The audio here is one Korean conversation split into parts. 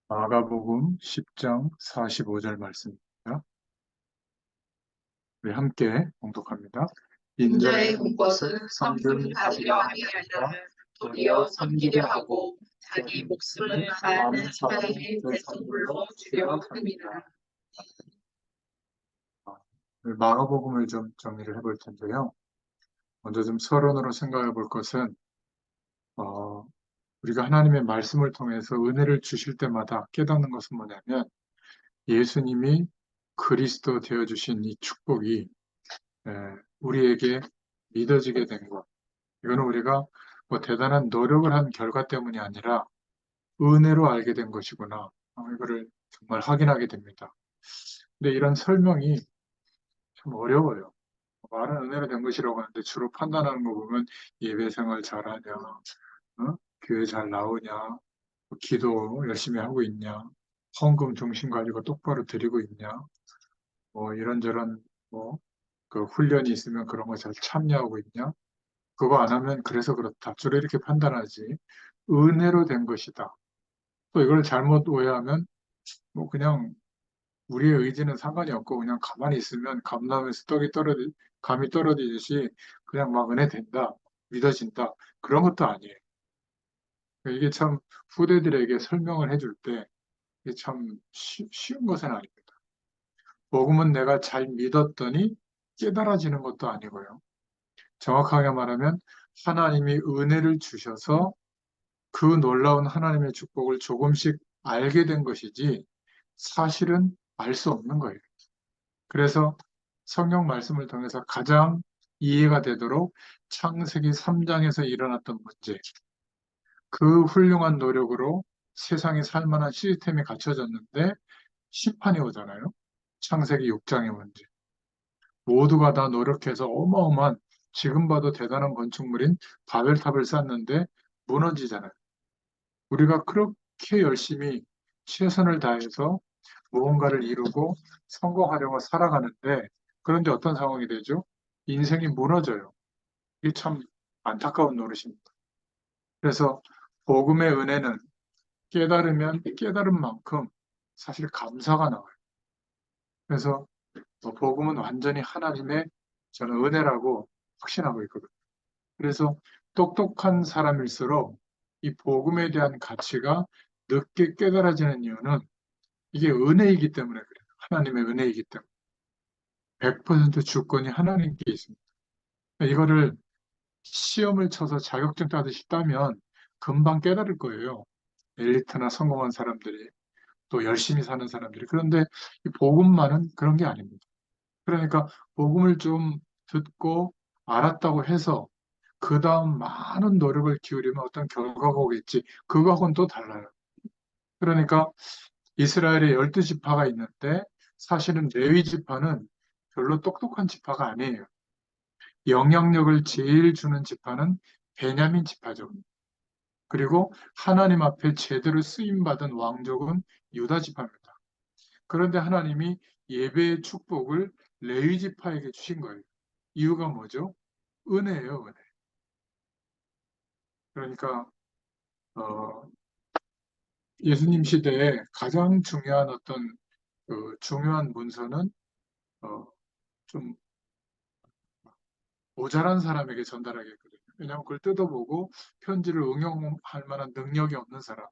마가복음 10장 45절 말씀입니다. 우리 함께 봉독합니다. 인자의 인자의 온 것은 성금을 가지려 함이 아니라 도리어 섬기려 하고 자기 목숨을 많은 사람의 대성물로 주려 함이라. 마가복음을 좀 정리를 해볼 텐데요. 먼저 좀 서론으로 생각해 볼 것은 어, 우리가 하나님의 말씀을 통해서 은혜를 주실 때마다 깨닫는 것은 뭐냐면 예수님이 그리스도 되어 주신 이 축복이 에, 우리에게 믿어지게 된 것. 이거는 우리가 뭐 대단한 노력을 한 결과 때문이 아니라 은혜로 알게 된 것이구나. 이거를 정말 확인하게 됩니다. 근데 이런 설명이 참 어려워요. 말은 은혜로 된 것이라고 하는데 주로 판단하는 거 보면 예배 생활 잘하냐, 교회 잘 나오냐, 뭐 기도 열심히 하고 있냐, 헌금 중심 가지고 똑바로 드리고 있냐, 뭐 이런저런 뭐 그 훈련이 있으면 그런 거 잘 참여하고 있냐, 그거 안 하면 그래서 그렇다. 주로 이렇게 판단하지. 은혜로 된 것이다. 또 이걸 잘못 오해하면 뭐 그냥 우리의 의지는 상관이 없고 그냥 가만히 있으면 감나무에서 감이 떨어지듯이 그냥 막 은혜 된다, 믿어진다. 그런 것도 아니에요. 이게 참 후대들에게 설명을 해줄 때 이게 참 쉬운 것은 아닙니다. 복음은 내가 잘 믿었더니 깨달아지는 것도 아니고요. 정확하게 말하면 하나님이 은혜를 주셔서 그 놀라운 하나님의 축복을 조금씩 알게 된 것이지 사실은 알 수 없는 거예요. 그래서 성경 말씀을 통해서 가장 이해가 되도록 창세기 3장에서 일어났던 문제, 그 훌륭한 노력으로 세상에 살 만한 시스템이 갖춰졌는데 심판이 오잖아요. 창세기 6장의 문제. 모두가 다 노력해서 어마어마한 지금 봐도 대단한 건축물인 바벨탑을 쌓는데 무너지잖아요. 우리가 그렇게 열심히 최선을 다해서 무언가를 이루고 성공하려고 살아가는데 그런데 어떤 상황이 되죠? 인생이 무너져요. 이게 참 안타까운 노릇입니다. 그래서 복음의 은혜는 깨달으면 깨달은 만큼 사실 감사가 나와요. 그래서 복음은 완전히 하나님의 저는 은혜라고 확신하고 있거든요. 그래서 똑똑한 사람일수록 이 복음에 대한 가치가 늦게 깨달아지는 이유는 이게 은혜이기 때문에 그래요. 하나님의 은혜이기 때문에. 100% 주권이 하나님께 있습니다. 이거를 시험을 쳐서 자격증 따듯이 따면 금방 깨달을 거예요. 엘리트나 성공한 사람들이, 또 열심히 사는 사람들이. 그런데 이 복음만은 그런 게 아닙니다. 그러니까 복음을 좀 듣고 알았다고 해서 그 다음 많은 노력을 기울이면 어떤 결과가 오겠지. 그거하고는 또 달라요. 그러니까 이스라엘에 12지파가 있는데 사실은 레위 지파는 별로 똑똑한 지파가 아니에요. 영향력을 제일 주는 지파는 베냐민 지파죠. 그리고 하나님 앞에 제대로 쓰임받은 왕족은 유다 지파입니다. 그런데 하나님이 예배의 축복을 레위 지파에게 주신 거예요. 이유가 뭐죠? 은혜예요, 은혜. 그러니까 어, 예수님 시대에 가장 중요한 어떤 그 중요한 문서는 어, 좀 모자란 사람에게 전달하겠거든요. 왜냐하면 그걸 뜯어보고 편지를 응용할 만한 능력이 없는 사람.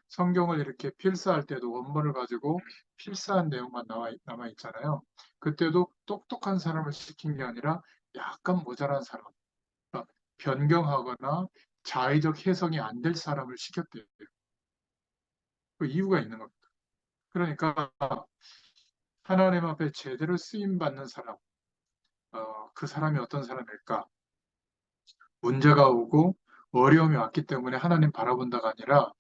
성경을 이렇게 필사할 때도 원본을 가지고 필사한 내용만 남아 있잖아요. 그때도 똑똑한 사람을 시킨 게 아니라 약간 모자란 사람, 그러니까 변경하거나 자의적 해석이 안 될 사람을 시켰대요. 그 이유가 있는 겁니다. 그러니까 하나님 앞에 제대로 쓰임 받는 사람, 그 사람이 어떤 사람일까? 문제가 오고 어려움이 왔기 때문에 하나님 바라본다가 아니라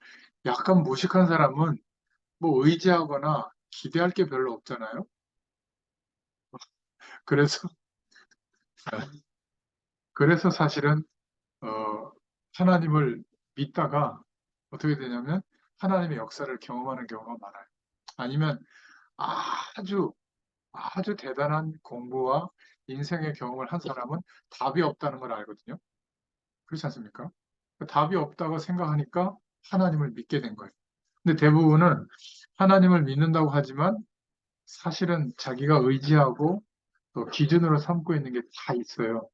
약간 무식한 사람은 뭐 의지하거나 기대할 게 별로 없잖아요. 그래서 그래서 사실은 어, 하나님을 믿다가 어떻게 되냐면 하나님의 역사를 경험하는 경우가 많아요. 아니면 아주 아주 대단한 공부와 인생의 경험을 한 사람은 답이 없다는 걸 알거든요. 그렇지 않습니까? 답이 없다고 생각하니까 하나님을 믿게 된 거예요. 근데 대부분은 하나님을 믿는다고 하지만 사실은 자기가 의지하고 또 기준으로 삼고 있는 게 다 있어요.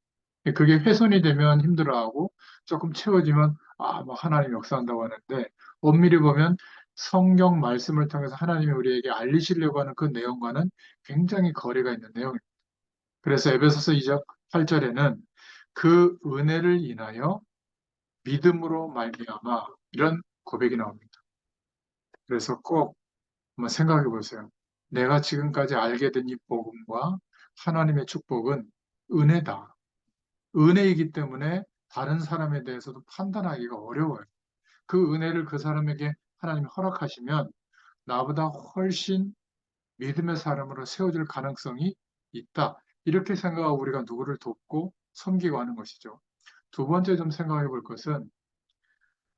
그게 훼손이 되면 힘들어하고 조금 채워지면 뭐 하나님 역사한다고 하는데 엄밀히 보면 성경 말씀을 통해서 하나님이 우리에게 알리시려고 하는 그 내용과는 굉장히 거리가 있는 내용입니다. 그래서 에베소서 2장 8절에는 그 은혜를 인하여 믿음으로 말미암아 이런 고백이 나옵니다. 그래서 꼭 한번 생각해 보세요. 내가 지금까지 알게 된 이 복음과 하나님의 축복은 은혜다. 은혜이기 때문에 다른 사람에 대해서도 판단하기가 어려워요. 그 은혜를 그 사람에게 하나님이 허락하시면 나보다 훨씬 믿음의 사람으로 세워질 가능성이 있다. 이렇게 생각하고 우리가 누구를 돕고 섬기고 하는 것이죠. 두 번째 좀 생각해 볼 것은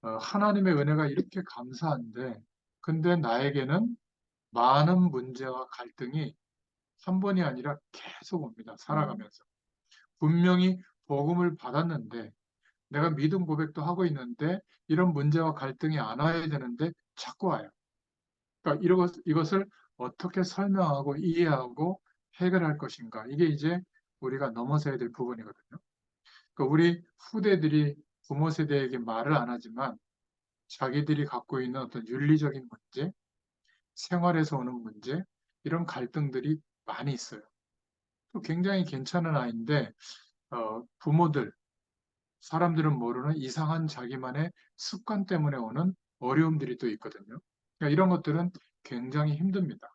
하나님의 은혜가 이렇게 감사한데 근데 나에게는 많은 문제와 갈등이 한 번이 아니라 계속 옵니다. 살아가면서. 분명히 복음을 받았는데 내가 믿음 고백도 하고 있는데 이런 문제와 갈등이 안 와야 되는데 자꾸 와요. 그러니까 이것을 어떻게 설명하고 이해하고 해결할 것인가. 이게 이제 우리가 넘어서야 될 부분이거든요. 그러니까 우리 후대들이 부모 세대에게 말을 안 하지만 자기들이 갖고 있는 어떤 윤리적인 문제, 생활에서 오는 문제, 이런 갈등들이 많이 있어요. 또 굉장히 괜찮은 아이인데 부모들, 사람들은 모르는 이상한 자기만의 습관 때문에 오는 어려움들이 또 있거든요. 그러니까 이런 것들은 굉장히 힘듭니다.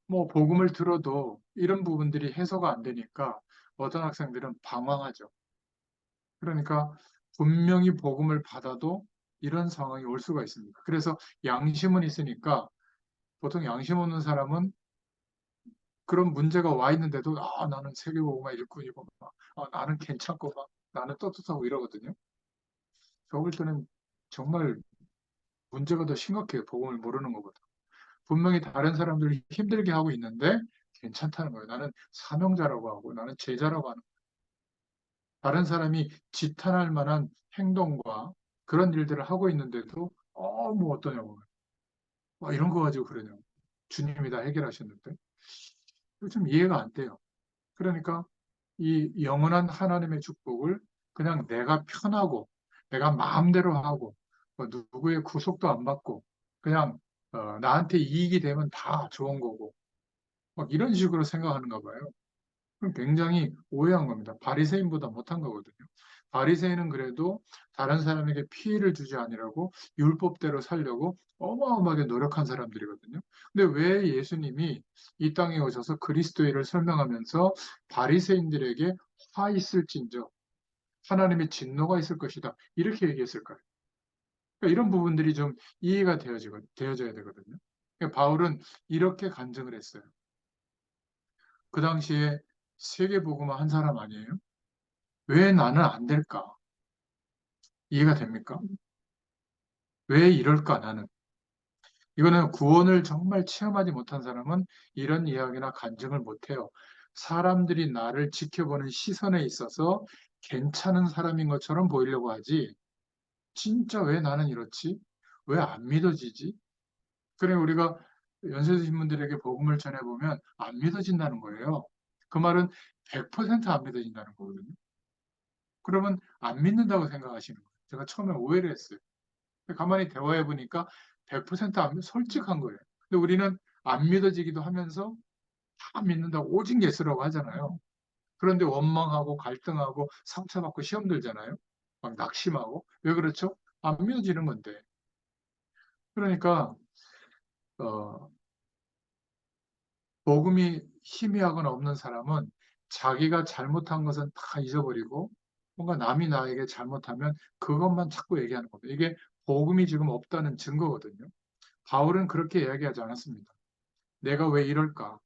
뭐 복음을 들어도 이런 부분들이 해소가 안 되니까 어떤 학생들은 방황하죠. 그러니까 분명히 복음을 받아도 이런 상황이 올 수가 있습니다. 그래서 양심은 있으니까 보통 양심 없는 사람은 그런 문제가 와 있는데도 나는 세계복음화 일꾼이고 나는 괜찮고 나는 떳떳하고 이러거든요. 저 볼 때는 정말 문제가 더 심각해요. 복음을 모르는 것보다. 분명히 다른 사람들이 힘들게 하고 있는데 괜찮다는 거예요. 나는 사명자라고 하고 나는 제자라고 하는 거예요. 다른 사람이 지탄할 만한 행동과 그런 일들을 하고 있는데도 뭐 어떠냐고. 이런 거 가지고 그러냐고. 주님이 다 해결하셨는데. 좀 이해가 안 돼요. 그러니까 이 영원한 하나님의 축복을 그냥 내가 편하고 내가 마음대로 하고 누구의 구속도 안 받고 그냥 나한테 이익이 되면 다 좋은 거고 막 이런 식으로 생각하는가 봐요. 그럼 굉장히 오해한 겁니다. 바리새인보다 못한 거거든요. 바리새인은 그래도 다른 사람에게 피해를 주지 않으려고 율법대로 살려고 어마어마하게 노력한 사람들이거든요. 근데 왜 예수님이 이 땅에 오셔서 그리스도의를 설명하면서 바리새인들에게 화 있을진저 하나님의 진노가 있을 것이다 이렇게 얘기했을까요? 그러니까 이런 부분들이 좀 이해가 되어져야 되거든요. 그러니까 바울은 이렇게 간증을 했어요. 그 당시에 세계복음화 한 사람 아니에요? 왜 나는 안 될까? 이해가 됩니까? 왜 이럴까, 나는? 이거는 구원을 정말 체험하지 못한 사람은 이런 이야기나 간증을 못해요. 사람들이 나를 지켜보는 시선에 있어서 괜찮은 사람인 것처럼 보이려고 하지. 진짜 왜 나는 이렇지? 왜 안 믿어지지? 그래, 우리가 연세 드신 분들에게 복음을 전해보면 안 믿어진다는 거예요. 그 말은 100%안 믿어진다는 거거든요. 그러면 안 믿는다고 생각하시는 거예요. 제가 처음에 오해를 했어요. 가만히 대화해 보니까 100%안 솔직한 거예요. 근데 우리는 안 믿어지기도 하면서 다 믿는다고 오직 예수라고 하잖아요. 그런데 원망하고 갈등하고 상처받고 시험 들잖아요. 막 낙심하고. 왜 그렇죠? 안 믿어지는 건데. 그러니까 어, 복음이 희미하거나 없는 사람은 자기가 잘못한 것은 다 잊어버리고 뭔가 남이 나에게 잘못하면 그것만 자꾸 얘기하는 겁니다. 이게 복음이 지금 없다는 증거거든요. 바울은 그렇게 이야기하지 않았습니다. 내가 왜 이럴까?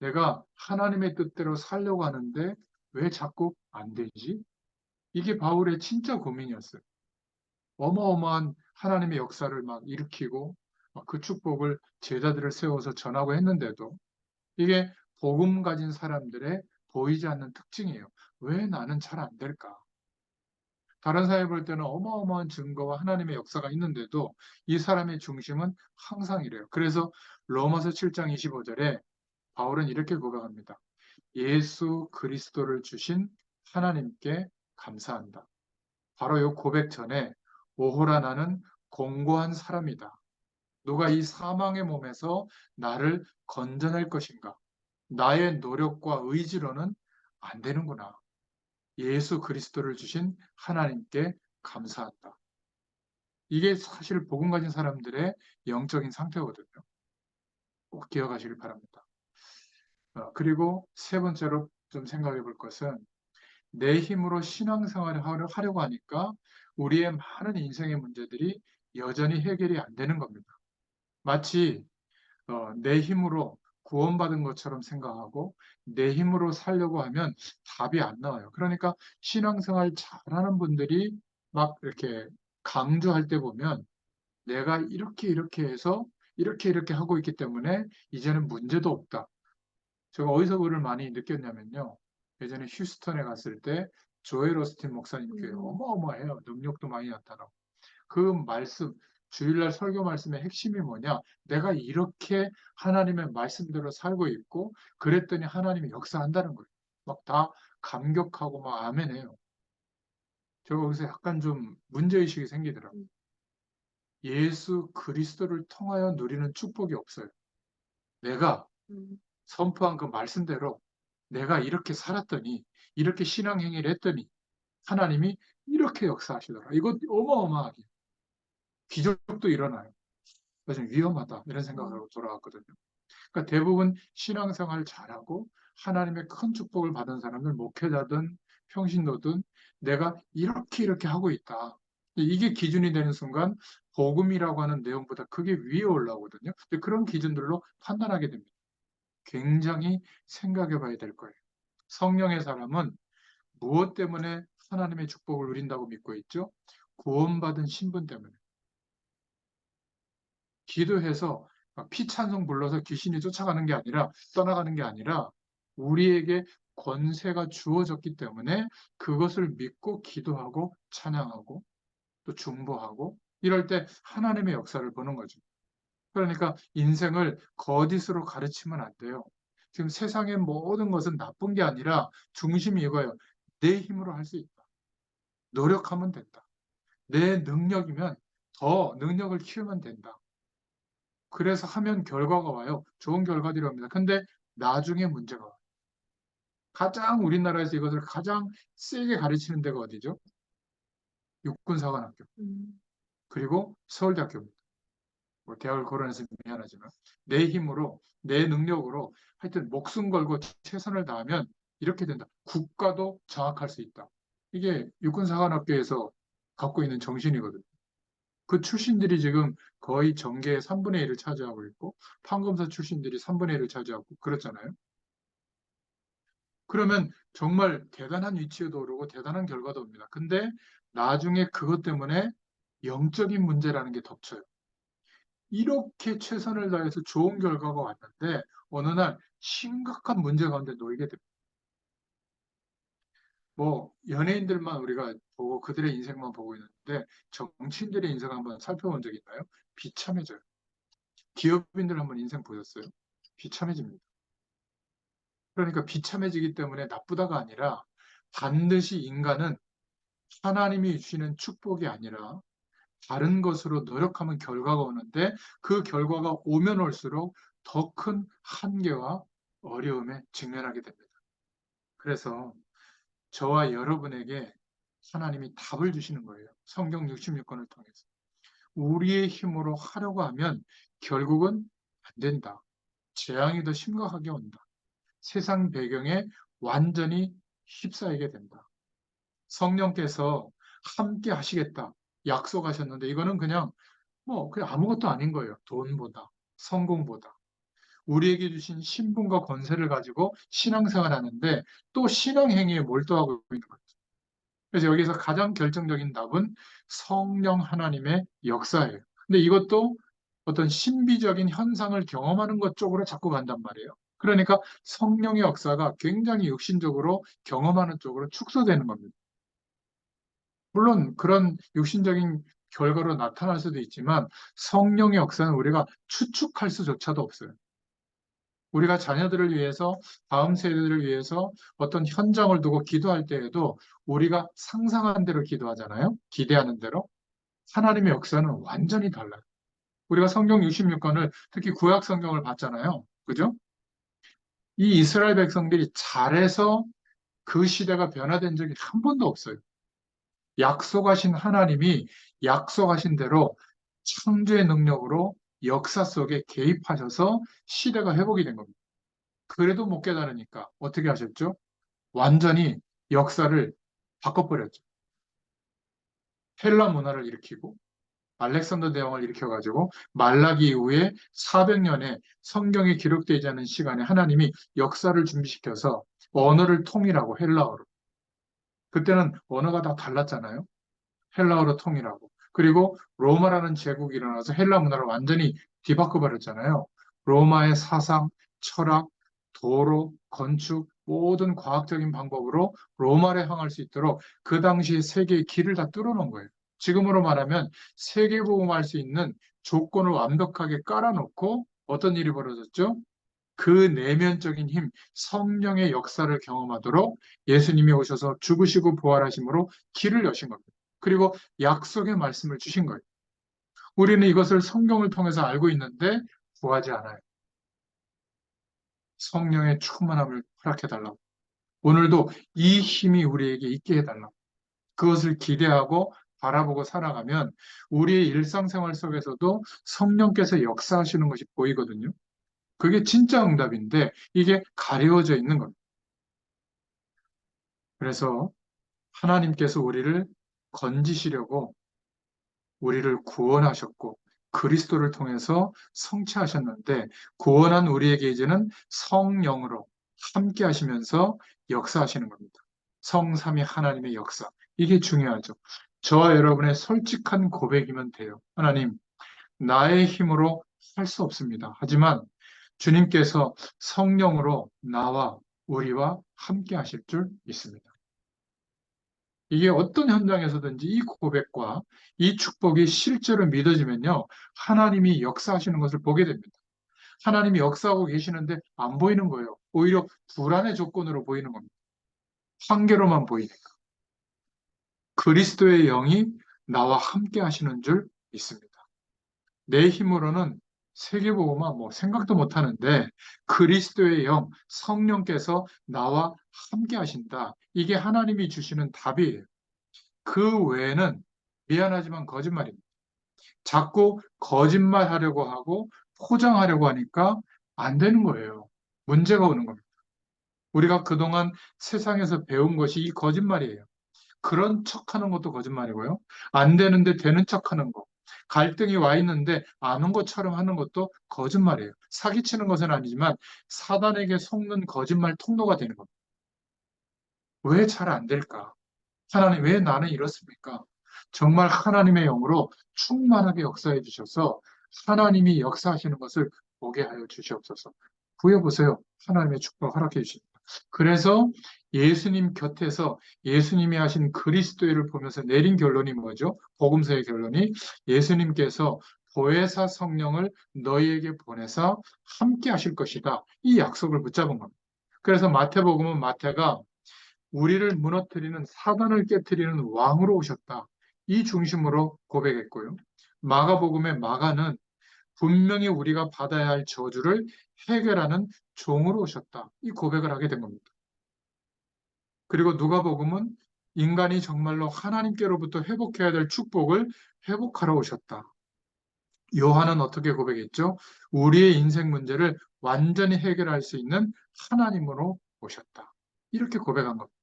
내가 하나님의 뜻대로 살려고 하는데 왜 자꾸 안 되지? 이게 바울의 진짜 고민이었어요. 어마어마한 하나님의 역사를 막 일으키고 그 축복을 제자들을 세워서 전하고 했는데도 이게 복음 가진 사람들의 보이지 않는 특징이에요. 왜 나는 잘 안 될까? 다른 사회 볼 때는 어마어마한 증거와 하나님의 역사가 있는데도 이 사람의 중심은 항상 이래요. 그래서 로마서 7장 25절에 바울은 이렇게 고백합니다. 예수 그리스도를 주신 하나님께 감사한다. 바로 이 고백 전에 오호라 나는 공고한 사람이다. 누가 이 사망의 몸에서 나를 건져낼 것인가? 나의 노력과 의지로는 안 되는구나. 예수 그리스도를 주신 하나님께 감사한다. 이게 사실 복음 가진 사람들의 영적인 상태거든요. 꼭 기억하시길 바랍니다. 그리고 세 번째로 좀 생각해 볼 것은 내 힘으로 신앙생활을 하려고 하니까 우리의 많은 인생의 문제들이 여전히 해결이 안 되는 겁니다. 마치 내 힘으로 구원받은 것처럼 생각하고 내 힘으로 살려고 하면 답이 안 나와요. 그러니까 신앙생활 잘하는 분들이 막 이렇게 강조할 때 보면 내가 이렇게 해서 이렇게 하고 있기 때문에 이제는 문제도 없다. 제가 어디서 그를 많이 느꼈냐면요. 예전에 휴스턴에 갔을 때 조엘 오스틴 목사님 교회 어마어마해요. 능력도 많이 나타나고. 그 말씀, 주일날 설교 말씀의 핵심이 뭐냐? 내가 이렇게 하나님의 말씀대로 살고 있고, 그랬더니 하나님이 역사한다는 거예요. 막 다 감격하고 막 아멘해요. 제가 거기서 약간 좀 문제의식이 생기더라고요. 예수 그리스도를 통하여 누리는 축복이 없어요. 내가 선포한 그 말씀대로 내가 이렇게 살았더니, 이렇게 신앙행위를 했더니, 하나님이 이렇게 역사하시더라. 이거 어마어마하게. 기적도 일어나요. 그래서 위험하다 이런 생각으로 돌아왔거든요. 그러니까 대부분 신앙생활 잘하고 하나님의 큰 축복을 받은 사람들, 목회자든 평신도든 내가 이렇게 하고 있다. 이게 기준이 되는 순간 복음이라고 하는 내용보다 그게 위에 올라오거든요. 근데 그런 기준들로 판단하게 됩니다. 굉장히 생각해 봐야 될 거예요. 성령의 사람은 무엇 때문에 하나님의 축복을 누린다고 믿고 있죠? 구원받은 신분 때문에. 기도해서 피찬송 불러서 귀신이 쫓아가는 게 아니라 떠나가는 게 아니라 우리에게 권세가 주어졌기 때문에 그것을 믿고 기도하고 찬양하고 또 중보하고 이럴 때 하나님의 역사를 보는 거죠. 그러니까 인생을 거짓으로 가르치면 안 돼요. 지금 세상의 모든 것은 나쁜 게 아니라 중심이 이거예요. 내 힘으로 할 수 있다. 노력하면 된다. 내 능력이면 더 능력을 키우면 된다. 그래서 하면 결과가 와요. 좋은 결과들이 옵니다. 근데 나중에 문제가 와요. 가장 우리나라에서 이것을 가장 세게 가르치는 데가 어디죠? 육군사관학교. 그리고 서울대학교입니다. 뭐 대학을 거론해서 미안하지만 내 힘으로 내 능력으로 하여튼 목숨 걸고 최선을 다하면 이렇게 된다. 국가도 장악할 수 있다. 이게 육군사관학교에서 갖고 있는 정신이거든요. 그 출신들이 지금 거의 정계의 3분의 1을 차지하고 있고 판검사 출신들이 3분의 1을 차지하고 그렇잖아요. 그러면 정말 대단한 위치에도 오르고 대단한 결과도 옵니다. 근데 나중에 그것 때문에 영적인 문제라는 게 덮쳐요. 이렇게 최선을 다해서 좋은 결과가 왔는데 어느 날 심각한 문제 가운데 놓이게 됩니다. 뭐 연예인들만 우리가 보고 그들의 인생만 보고 있는데 정치인들의 인생을 한번 살펴본 적 있나요? 비참해져요. 기업인들 한번 인생 보셨어요? 비참해집니다. 그러니까 비참해지기 때문에 나쁘다가 아니라 반드시 인간은 하나님이 주시는 축복이 아니라 다른 것으로 노력하면 결과가 오는데 그 결과가 오면 올수록 더 큰 한계와 어려움에 직면하게 됩니다. 그래서 저와 여러분에게 하나님이 답을 주시는 거예요. 성경 66권을 통해서. 우리의 힘으로 하려고 하면 결국은 안 된다. 재앙이 더 심각하게 온다. 세상 배경에 완전히 휩싸이게 된다. 성령께서 함께 하시겠다. 약속하셨는데 이거는 그냥 아무것도 아닌 거예요. 돈보다, 성공보다. 우리에게 주신 신분과 권세를 가지고 신앙생활 하는데 또 신앙행위에 몰두하고 있는 거죠. 그래서 여기서 가장 결정적인 답은 성령 하나님의 역사예요. 근데 이것도 어떤 신비적인 현상을 경험하는 것 쪽으로 자꾸 간단 말이에요. 그러니까 성령의 역사가 굉장히 육신적으로 경험하는 쪽으로 축소되는 겁니다. 물론 그런 육신적인 결과로 나타날 수도 있지만 성령의 역사는 우리가 추측할 수조차도 없어요. 우리가 자녀들을 위해서, 다음 세대들을 위해서 어떤 현장을 두고 기도할 때에도 우리가 상상한 대로 기도하잖아요. 기대하는 대로. 하나님의 역사는 완전히 달라요. 우리가 성경 66권을 특히 구약 성경을 봤잖아요. 그죠? 이 이스라엘 백성들이 잘해서 그 시대가 변화된 적이 한 번도 없어요. 약속하신 하나님이 약속하신 대로 창조의 능력으로 역사 속에 개입하셔서 시대가 회복이 된 겁니다. 그래도 못 깨달으니까 어떻게 하셨죠? 완전히 역사를 바꿔버렸죠. 헬라 문화를 일으키고 알렉산더 대왕을 일으켜가지고 말라기 이후에 400년의 성경에 기록되지 않은 시간에 하나님이 역사를 준비시켜서 언어를 통일하고 헬라어로. 그때는 언어가 다 달랐잖아요. 헬라어로 통일하고. 그리고 로마라는 제국이 일어나서 헬라 문화를 완전히 뒤바꿔 버렸잖아요. 로마의 사상, 철학, 도로, 건축, 모든 과학적인 방법으로 로마를 향할 수 있도록 그 당시 세계의 길을 다 뚫어놓은 거예요. 지금으로 말하면 세계복음할 수 있는 조건을 완벽하게 깔아놓고 어떤 일이 벌어졌죠? 그 내면적인 힘, 성령의 역사를 경험하도록 예수님이 오셔서 죽으시고 부활하심으로 길을 여신 겁니다. 그리고 약속의 말씀을 주신 거예요. 우리는 이것을 성경을 통해서 알고 있는데 구하지 않아요. 성령의 충만함을 허락해달라고. 오늘도 이 힘이 우리에게 있게 해달라고. 그것을 기대하고 바라보고 살아가면 우리의 일상생활 속에서도 성령께서 역사하시는 것이 보이거든요. 그게 진짜 응답인데 이게 가려져 있는 겁니다. 그래서 하나님께서 우리를 건지시려고 우리를 구원하셨고 그리스도를 통해서 성취하셨는데 구원한 우리에게 이제는 성령으로 함께 하시면서 역사하시는 겁니다. 성삼위 하나님의 역사. 이게 중요하죠. 저와 여러분의 솔직한 고백이면 돼요. 하나님, 나의 힘으로 할 수 없습니다. 하지만 주님께서 성령으로 나와 우리와 함께 하실 줄 믿습니다. 이게 어떤 현장에서든지 이 고백과 이 축복이 실제로 믿어지면요, 하나님이 역사하시는 것을 보게 됩니다. 하나님이 역사하고 계시는데 안 보이는 거예요. 오히려 불안의 조건으로 보이는 겁니다. 한계로만 보이니까. 그리스도의 영이 나와 함께 하시는 줄 믿습니다. 내 힘으로는 세계복음화 뭐 생각도 못 하는데 그리스도의 영, 성령께서 나와 함께 하신다. 이게 하나님이 주시는 답이에요. 그 외에는 미안하지만 거짓말입니다. 자꾸 거짓말하려고 하고 포장하려고 하니까 안 되는 거예요. 문제가 오는 겁니다. 우리가 그동안 세상에서 배운 것이 이 거짓말이에요. 그런 척하는 것도 거짓말이고요. 안 되는데 되는 척하는 거. 갈등이 와 있는데 아는 것처럼 하는 것도 거짓말이에요. 사기치는 것은 아니지만 사단에게 속는 거짓말 통로가 되는 겁니다. 왜 잘 안 될까? 하나님, 왜 나는 이렇습니까? 정말 하나님의 영으로 충만하게 역사해 주셔서 하나님이 역사하시는 것을 보게 하여 주시옵소서. 구해보세요. 하나님의 축복 허락해 주십니다. 그래서 예수님 곁에서 예수님이 하신 그리스도를 보면서 내린 결론이 뭐죠? 복음서의 결론이 예수님께서 보혜사 성령을 너희에게 보내사 함께 하실 것이다. 이 약속을 붙잡은 겁니다. 그래서 마태복음은 마태가 우리를 무너뜨리는 사단을 깨뜨리는 왕으로 오셨다. 이 중심으로 고백했고요. 마가복음의 마가는 분명히 우리가 받아야 할 저주를 해결하는 종으로 오셨다. 이 고백을 하게 된 겁니다. 그리고 누가복음은 인간이 정말로 하나님께로부터 회복해야 될 축복을 회복하러 오셨다. 요한은 어떻게 고백했죠? 우리의 인생 문제를 완전히 해결할 수 있는 하나님으로 오셨다. 이렇게 고백한 겁니다.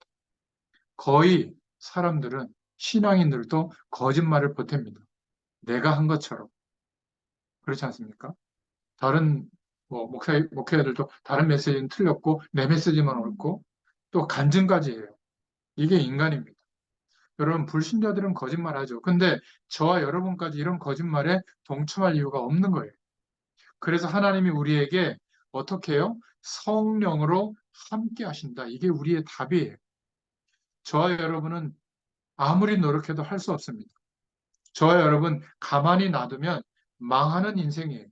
거의 사람들은 신앙인들도 거짓말을 보탭니다. 내가 한 것처럼. 그렇지 않습니까? 다른 목회자들도 다른 메시지는 틀렸고 내 메시지만 옳고 또 간증까지 해요. 이게 인간입니다. 여러분 불신자들은 거짓말하죠. 근데 저와 여러분까지 이런 거짓말에 동참할 이유가 없는 거예요. 그래서 하나님이 우리에게 어떻게 해요? 성령으로 함께 하신다. 이게 우리의 답이에요. 저와 여러분은 아무리 노력해도 할 수 없습니다. 저와 여러분 가만히 놔두면 망하는 인생이에요.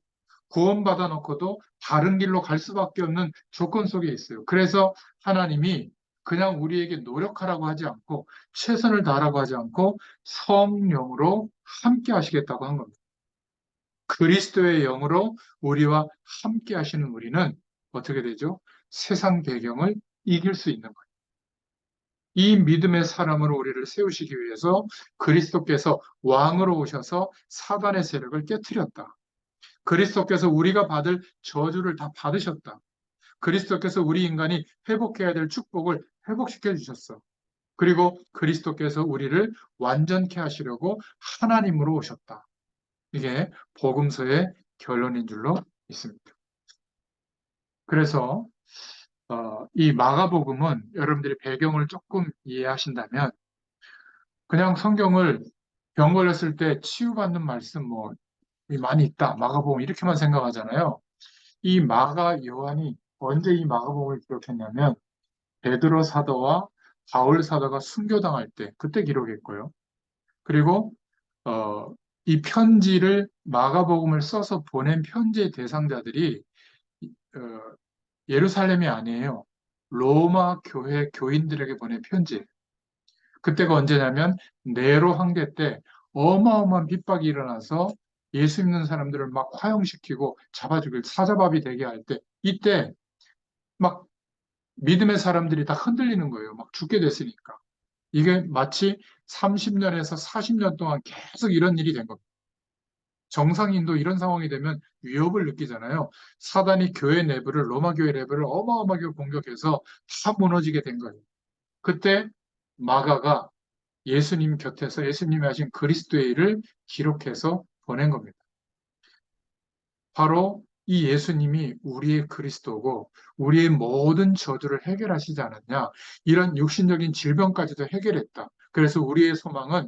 구원받아 놓고도 다른 길로 갈 수밖에 없는 조건 속에 있어요. 그래서 하나님이 그냥 우리에게 노력하라고 하지 않고 최선을 다하라고 하지 않고 성령으로 함께 하시겠다고 한 겁니다. 그리스도의 영으로 우리와 함께 하시는 우리는 어떻게 되죠? 세상 배경을 이길 수 있는 거예요. 이 믿음의 사람으로 우리를 세우시기 위해서 그리스도께서 왕으로 오셔서 사단의 세력을 깨뜨렸다. 그리스도께서 우리가 받을 저주를 다 받으셨다. 그리스도께서 우리 인간이 회복해야 될 축복을 회복시켜 주셨어. 그리고 그리스도께서 우리를 완전케 하시려고 하나님으로 오셨다. 이게 복음서의 결론인 줄로 믿습니다. 그래서 이 마가복음은 여러분들이 배경을 조금 이해하신다면 그냥 성경을 병 걸렸을 때 치유받는 말씀 뭐 많이 있다. 마가복음 이렇게만 생각하잖아요. 이 마가 요한이 언제 이 마가복음을 기록했냐면 베드로 사도와 바울 사도가 순교당할 때 그때 기록했고요. 그리고 어, 이 편지를 마가복음을 써서 보낸 편지의 대상자들이 어, 예루살렘이 아니에요. 로마 교회 교인들에게 보낸 편지예요. 그때가 언제냐면 네로 황제 때 어마어마한 핍박이 일어나서 예수 믿는 사람들을 막 화형시키고 잡아 죽일 사자밥이 되게 할 때 이때 막 믿음의 사람들이 다 흔들리는 거예요. 막 죽게 됐으니까. 이게 마치 30년에서 40년 동안 계속 이런 일이 된 겁니다. 정상인도 이런 상황이 되면 위협을 느끼잖아요. 사단이 교회 내부를, 로마 교회 내부를 어마어마하게 공격해서 다 무너지게 된 거예요. 그때 마가가 예수님 곁에서 예수님이 하신 그리스도의 일을 기록해서 보낸 겁니다. 바로 이 예수님이 우리의 그리스도고 우리의 모든 저주를 해결하시지 않았냐. 이런 육신적인 질병까지도 해결했다. 그래서 우리의 소망은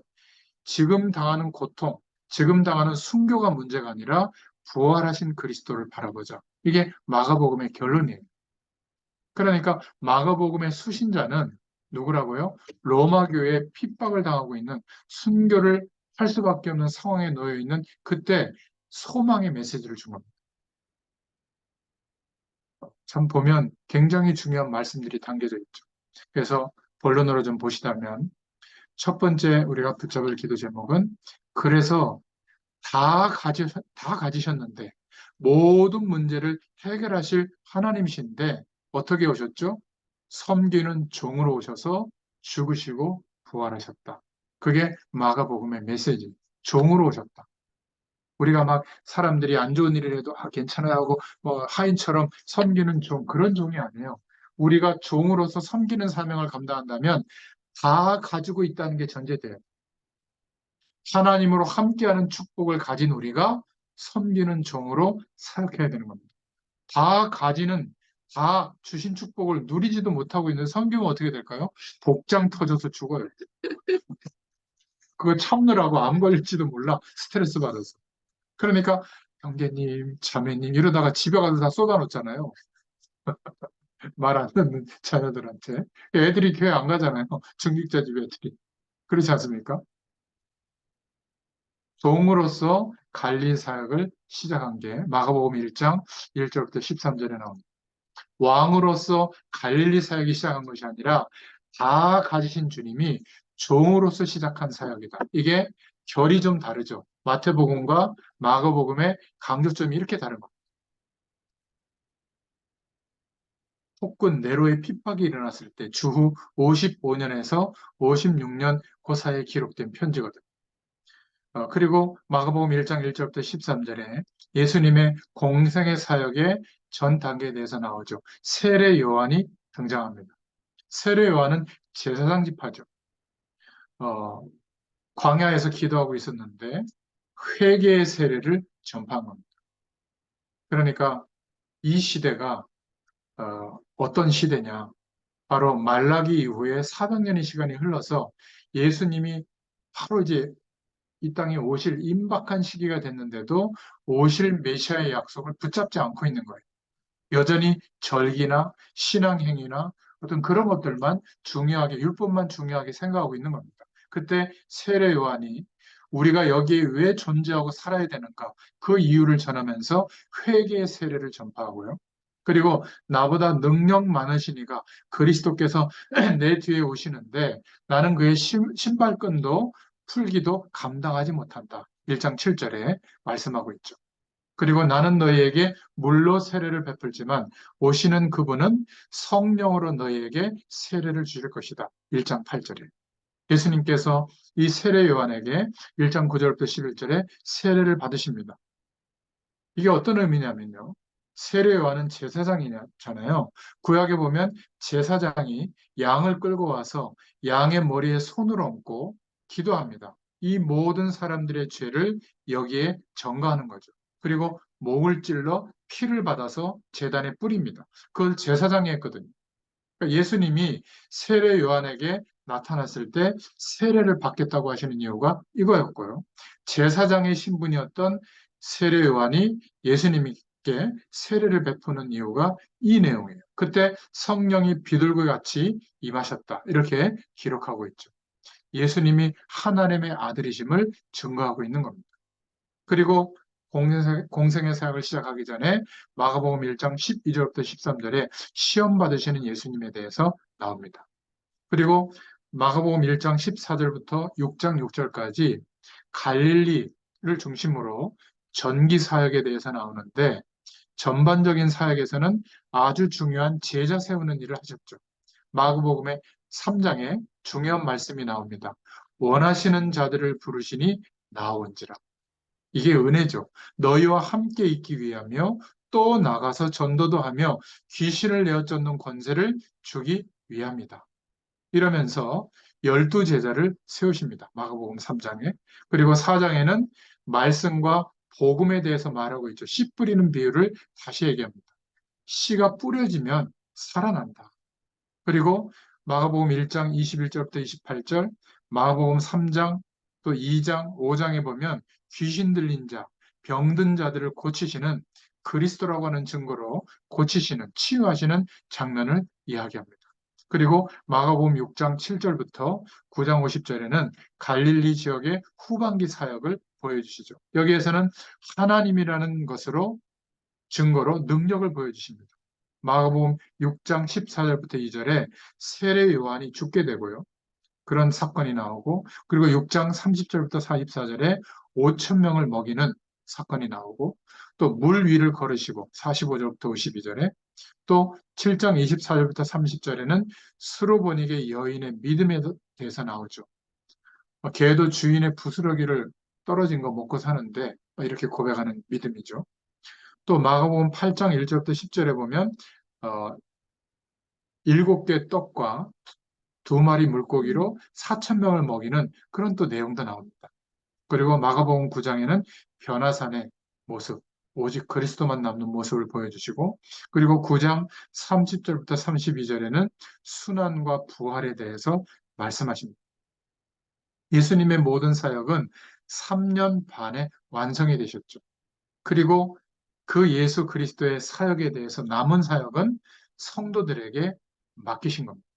지금 당하는 고통, 지금 당하는 순교가 문제가 아니라 부활하신 그리스도를 바라보자. 이게 마가복음의 결론이에요. 그러니까 마가복음의 수신자는 누구라고요? 로마 교회에 핍박을 당하고 있는 순교를 할 수밖에 없는 상황에 놓여 있는 그때 소망의 메시지를 준 겁니다. 참 보면 굉장히 중요한 말씀들이 담겨져 있죠. 그래서 본론으로 좀 보시다면 첫 번째 우리가 붙잡을 기도 제목은 그래서 다 가지셨는데 모든 문제를 해결하실 하나님이신데 어떻게 오셨죠? 섬기는 종으로 오셔서 죽으시고 부활하셨다. 그게 마가복음의 메시지. 종으로 오셨다. 우리가 막 사람들이 안 좋은 일을 해도 괜찮아요 하고 뭐 하인처럼 섬기는 종 그런 종이 아니에요. 우리가 종으로서 섬기는 사명을 감당한다면 다 가지고 있다는 게 전제돼요. 하나님으로 함께하는 축복을 가진 우리가 섬기는 종으로 사역해야 되는 겁니다. 다 주신 축복을 누리지도 못하고 있는 섬기면 어떻게 될까요? 복장 터져서 죽어요. 그거 참느라고 암 걸릴지도 몰라. 스트레스 받아서. 그러니까 형제님, 자매님 이러다가 집에 가서 다 쏟아놓잖아요. 말 안 듣는 자녀들한테. 애들이 교회 안 가잖아요. 중직자 집 애들이. 그렇지 않습니까? 종으로서 갈린 사역을 시작한 게 마가복음 1장 1절부터 13절에 나옵니다. 왕으로서 갈릴리 사역이 시작한 것이 아니라 다 가지신 주님이 종으로서 시작한 사역이다. 이게 결이 좀 다르죠. 마태복음과 마가복음의 강조점이 이렇게 다른 겁니다. 폭군 네로의 핍박이 일어났을 때 주후 55년에서 56년 그 사이에 기록된 편지거든. 그리고 마가복음 1장 1절부터 13절에 예수님의 공생의 사역의 전 단계에 대해서 나오죠. 세례 요한이 등장합니다. 세례 요한은 제사장 지파죠. 어, 광야에서 기도하고 있었는데 회개의 세례를 전파한 겁니다. 그러니까 이 시대가 어떤 시대냐? 바로 말라기 이후에 400년의 시간이 흘러서 예수님이 바로 이제 이 땅에 오실 임박한 시기가 됐는데도 오실 메시아의 약속을 붙잡지 않고 있는 거예요. 여전히 절기나 신앙행위나 어떤 그런 것들만 중요하게, 율법만 중요하게 생각하고 있는 겁니다. 그때 세례 요한이 우리가 여기에 왜 존재하고 살아야 되는가 그 이유를 전하면서 회개의 세례를 전파하고요. 그리고 나보다 능력 많으시니가 그리스도께서 내 뒤에 오시는데 나는 그의 신발끈도 풀기도 감당하지 못한다. 1장 7절에 말씀하고 있죠. 그리고 나는 너희에게 물로 세례를 베풀지만 오시는 그분은 성령으로 너희에게 세례를 주실 것이다. 1장 8절에. 예수님께서 이 세례 요한에게 1장 9절부터 11절에 세례를 받으십니다. 이게 어떤 의미냐면요. 세례 요한은 제사장이잖아요. 구약에 보면 제사장이 양을 끌고 와서 양의 머리에 손을 얹고 기도합니다. 이 모든 사람들의 죄를 여기에 전가하는 거죠. 그리고 목을 찔러 피를 받아서 제단에 뿌립니다. 그걸 제사장이 했거든요. 그러니까 예수님이 세례 요한에게 나타났을 때 세례를 받겠다고 하시는 이유가 이거였고요. 제사장의 신분이었던 세례 요한이 예수님께 세례를 베푸는 이유가 이 내용이에요. 그때 성령이 비둘기 같이 임하셨다. 이렇게 기록하고 있죠. 예수님이 하나님의 아들이심을 증거하고 있는 겁니다. 그리고 공생의 사역을 시작하기 전에 마가복음 1장 12절부터 13절에 시험 받으시는 예수님에 대해서 나옵니다. 그리고 마가복음 1장 14절부터 6장 6절까지 갈릴리를 중심으로 전기 사역에 대해서 나오는데 전반적인 사역에서는 아주 중요한 제자 세우는 일을 하셨죠. 마가복음의 3장에 중요한 말씀이 나옵니다. 원하시는 자들을 부르시니 나온지라. 이게 은혜죠. 너희와 함께 있기 위하며 또 나가서 전도도 하며 귀신을 내어 쫓는 권세를 주기 위함이다. 이러면서 12제자를 세우십니다. 마가복음 3장에. 그리고 4장에는 말씀과 복음에 대해서 말하고 있죠. 씨 뿌리는 비유를 다시 얘기합니다. 씨가 뿌려지면 살아난다. 그리고 마가복음 1장 21절부터 28절, 마가복음 3장 또 2장, 5장에 보면 귀신 들린 자, 병든 자들을 고치시는 그리스도라고 하는 증거로 고치시는, 치유하시는 장면을 이야기합니다. 그리고 마가복음 6장 7절부터 9장 50절에는 갈릴리 지역의 후반기 사역을 보여주시죠. 여기에서는 하나님이라는 것으로 증거로 능력을 보여주십니다. 마가복음 6장 14절부터 2절에 세례 요한이 죽게 되고요. 그런 사건이 나오고 그리고 6장 30절부터 44절에 5천 명을 먹이는 사건이 나오고 또 물 위를 걸으시고 45절부터 52절에 또 7장 24절부터 30절에는 스로보닉의 여인의 믿음에 대해서 나오죠. 걔도 주인의 부스러기를 떨어진 거 먹고 사는데 이렇게 고백하는 믿음이죠. 또 마가복음 8장 1절부터 10절에 보면 어, 7개 떡과 2마리 물고기로 4천 명을 먹이는 그런 또 내용도 나옵니다. 그리고 마가복음 9장에는 변화산의 모습, 오직 그리스도만 남는 모습을 보여주시고 그리고 9장 30절부터 32절에는 순환과 부활에 대해서 말씀하십니다. 예수님의 모든 사역은 3년 반에 완성이 되셨죠. 그리고 그 예수 그리스도의 사역에 대해서 남은 사역은 성도들에게 맡기신 겁니다.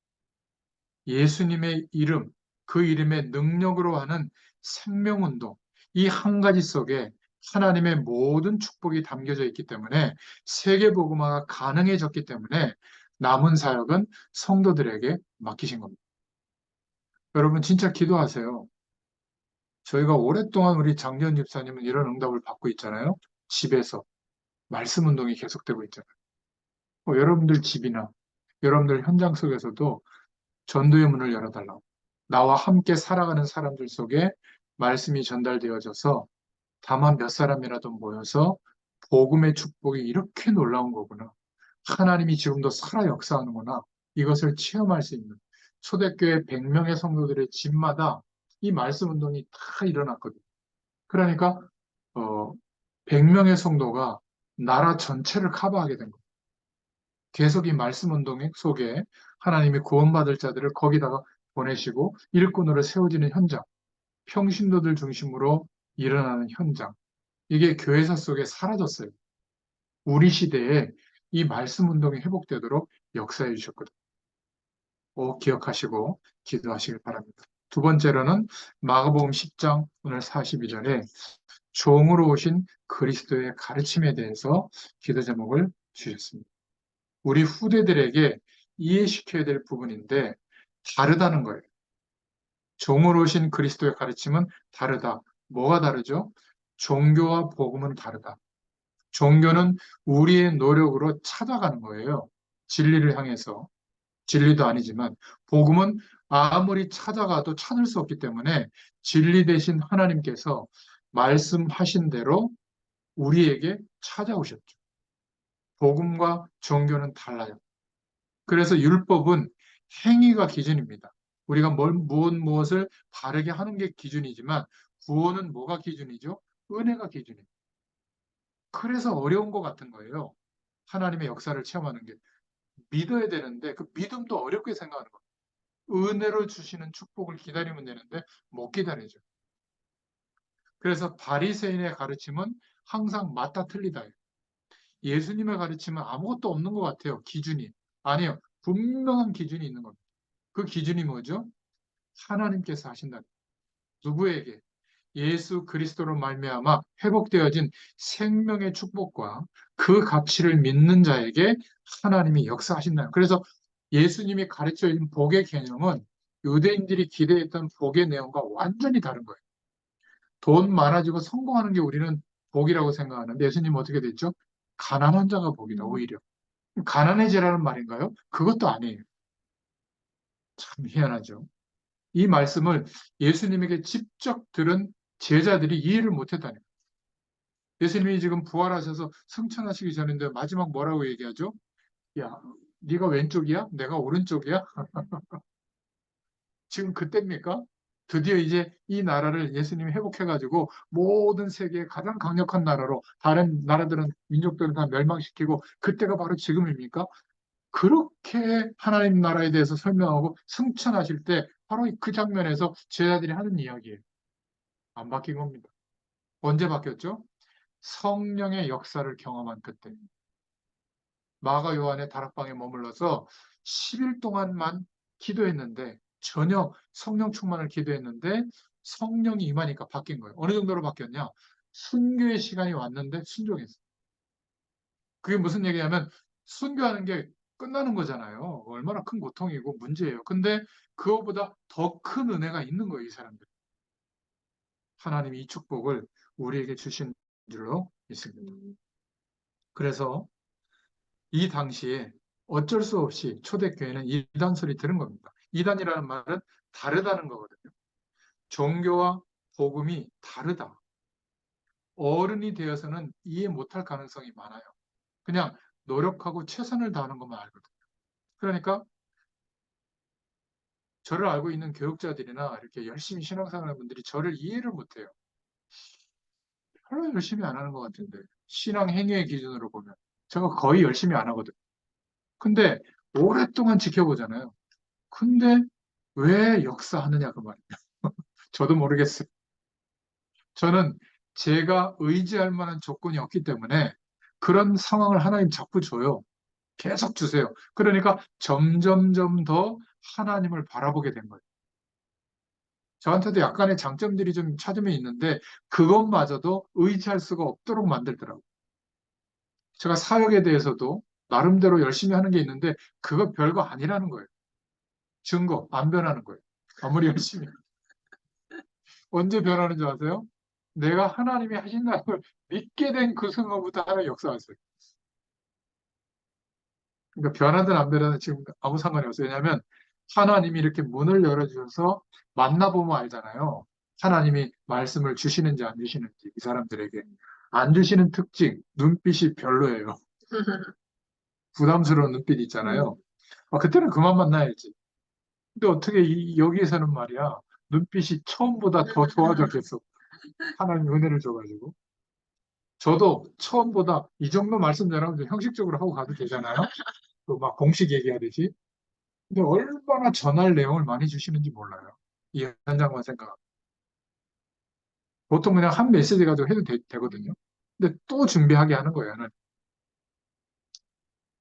예수님의 이름, 그 이름의 능력으로 하는 생명운동, 이 한 가지 속에 하나님의 모든 축복이 담겨져 있기 때문에 세계복음화가 가능해졌기 때문에 남은 사역은 성도들에게 맡기신 겁니다. 여러분 진짜 기도하세요. 저희가 오랫동안 우리 장전 집사님은 이런 응답을 받고 있잖아요. 집에서 말씀 운동이 계속되고 있잖아요. 여러분들 집이나 여러분들 현장 속에서도 전도의 문을 열어달라고. 나와 함께 살아가는 사람들 속에 말씀이 전달되어져서 다만 몇 사람이라도 모여서 복음의 축복이 이렇게 놀라운 거구나. 하나님이 지금도 살아 역사하는구나. 이것을 체험할 수 있는 초대교회 100명의 성도들의 집마다 이 말씀 운동이 다 일어났거든요. 그러니까 100명의 성도가 나라 전체를 커버하게 된 거예요. 계속 이 말씀 운동 속에 하나님이 구원받을 자들을 거기다가 보내시고 일꾼으로 세워지는 현장, 평신도들 중심으로 일어나는 현장, 이게 교회사 속에 사라졌어요. 우리 시대에 이 말씀 운동이 회복되도록 역사해 주셨거든요. 꼭 기억하시고 기도하시길 바랍니다. 두 번째로는 마가복음 10장 오늘 42절에 종으로 오신 그리스도의 가르침에 대해서 기도 제목을 주셨습니다. 우리 후대들에게 이해시켜야 될 부분인데 다르다는 거예요. 종으로 오신 그리스도의 가르침은 다르다. 뭐가 다르죠? 종교와 복음은 다르다. 종교는 우리의 노력으로 찾아가는 거예요. 진리를 향해서. 진리도 아니지만 복음은 아무리 찾아가도 찾을 수 없기 때문에 진리 대신 하나님께서 말씀하신 대로 우리에게 찾아오셨죠. 복음과 종교는 달라요. 그래서 율법은 행위가 기준입니다. 우리가 무엇을 바르게 하는 게 기준이지만 구원은 뭐가 기준이죠? 은혜가 기준이에요. 그래서 어려운 것 같은 거예요. 하나님의 역사를 체험하는 게. 믿어야 되는데 그 믿음도 어렵게 생각하는 거예요. 은혜로 주시는 축복을 기다리면 되는데 못 기다리죠. 그래서 바리새인의 가르침은 항상 맞다 틀리다. 예수님의 가르침은 아무것도 없는 것 같아요. 기준이. 아니요. 분명한 기준이 있는 겁니다. 그 기준이 뭐죠? 하나님께서 하신다. 누구에게? 예수 그리스도로 말미암아 회복되어진 생명의 축복과 그 가치를 믿는 자에게 하나님이 역사하신다. 그래서 예수님이 가르쳐 준 복의 개념은 유대인들이 기대했던 복의 내용과 완전히 다른 거예요. 돈 많아지고 성공하는 게 우리는 복이라고 생각하는데 예수님은 어떻게 됐죠? 가난한 자가 복이다, 오히려. 가난해지라는 말인가요? 그것도 아니에요. 참 희한하죠. 이 말씀을 예수님에게 직접 들은 제자들이 이해를 못했다는 거예요. 예수님이 지금 부활하셔서 승천하시기 전인데 마지막 뭐라고 얘기하죠? 야, 네가 왼쪽이야? 내가 오른쪽이야? 지금 그때입니까? 드디어 이제 이 나라를 예수님이 회복해가지고 모든 세계의 가장 강력한 나라로 다른 나라들은 민족들은 다 멸망시키고 그때가 바로 지금입니까? 그렇게 하나님 나라에 대해서 설명하고 승천하실 때 바로 그 장면에서 제자들이 하는 이야기예요. 안 바뀐 겁니다. 언제 바뀌었죠? 성령의 역사를 경험한 그때. 마가 요한의 다락방에 머물러서 10일 동안만 기도했는데 전혀 성령 충만을 기도했는데 성령이 임하니까 바뀐 거예요. 어느 정도로 바뀌었냐? 순교의 시간이 왔는데 순종했어요. 그게 무슨 얘기냐면 순교하는 게 끝나는 거잖아요. 얼마나 큰 고통이고 문제예요. 근데 그거보다 더 큰 은혜가 있는 거예요, 이 사람들. 하나님이 이 축복을 우리에게 주신 줄로 믿습니다. 그래서 이 당시에 어쩔 수 없이 초대교회는 이단 소리 들은 겁니다. 이단이라는 말은 다르다는 거거든요. 종교와 복음이 다르다. 어른이 되어서는 이해 못할 가능성이 많아요. 그냥 노력하고 최선을 다하는 것만 알거든요. 그러니까 저를 알고 있는 교육자들이나 이렇게 열심히 신앙생활하는 분들이 저를 이해를 못해요. 별로 열심히 안 하는 것 같은데 신앙 행위의 기준으로 보면 제가 거의 열심히 안 하거든요. 근데 오랫동안 지켜보잖아요. 근데 왜 역사하느냐 그 말이에요. 저도 모르겠어요. 저는 제가 의지할 만한 조건이 없기 때문에 그런 상황을 하나님 자꾸 줘요. 계속 주세요. 그러니까 점점점 더 하나님을 바라보게 된 거예요. 저한테도 약간의 장점들이 좀 찾으면 있는데 그것마저도 의지할 수가 없도록 만들더라고요. 제가 사역에 대해서도 나름대로 열심히 하는 게 있는데 그거 별거 아니라는 거예요. 증거, 안 변하는 거예요. 아무리 열심히. 언제 변하는 줄 아세요? 내가 하나님이 하신다는 걸 믿게 된 그 순간부터 하나님 역사하세요. 그러니까 변하든 안 변하든 지금 아무 상관이 없어요. 왜냐하면 하나님이 이렇게 문을 열어주셔서 만나보면 알잖아요. 하나님이 말씀을 주시는지 안 주시는지 이 사람들에게. 안 주시는 특징, 눈빛이 별로예요. 부담스러운 눈빛 있잖아요. 그때는 그만 만나야지. 근데 어떻게 여기에서는 말이야. 눈빛이 처음보다 더 좋아졌겠어. 하나님 은혜를 줘가지고. 저도 처음보다 이 정도 말씀 전하면 형식적으로 하고 가도 되잖아요. 또 막 공식 얘기하듯이. 근데 얼마나 전할 내용을 많이 주시는지 몰라요. 이 현장만 생각하면. 보통 그냥 한 메시지 가지고 해도 되거든요. 근데 또 준비하게 하는 거예요.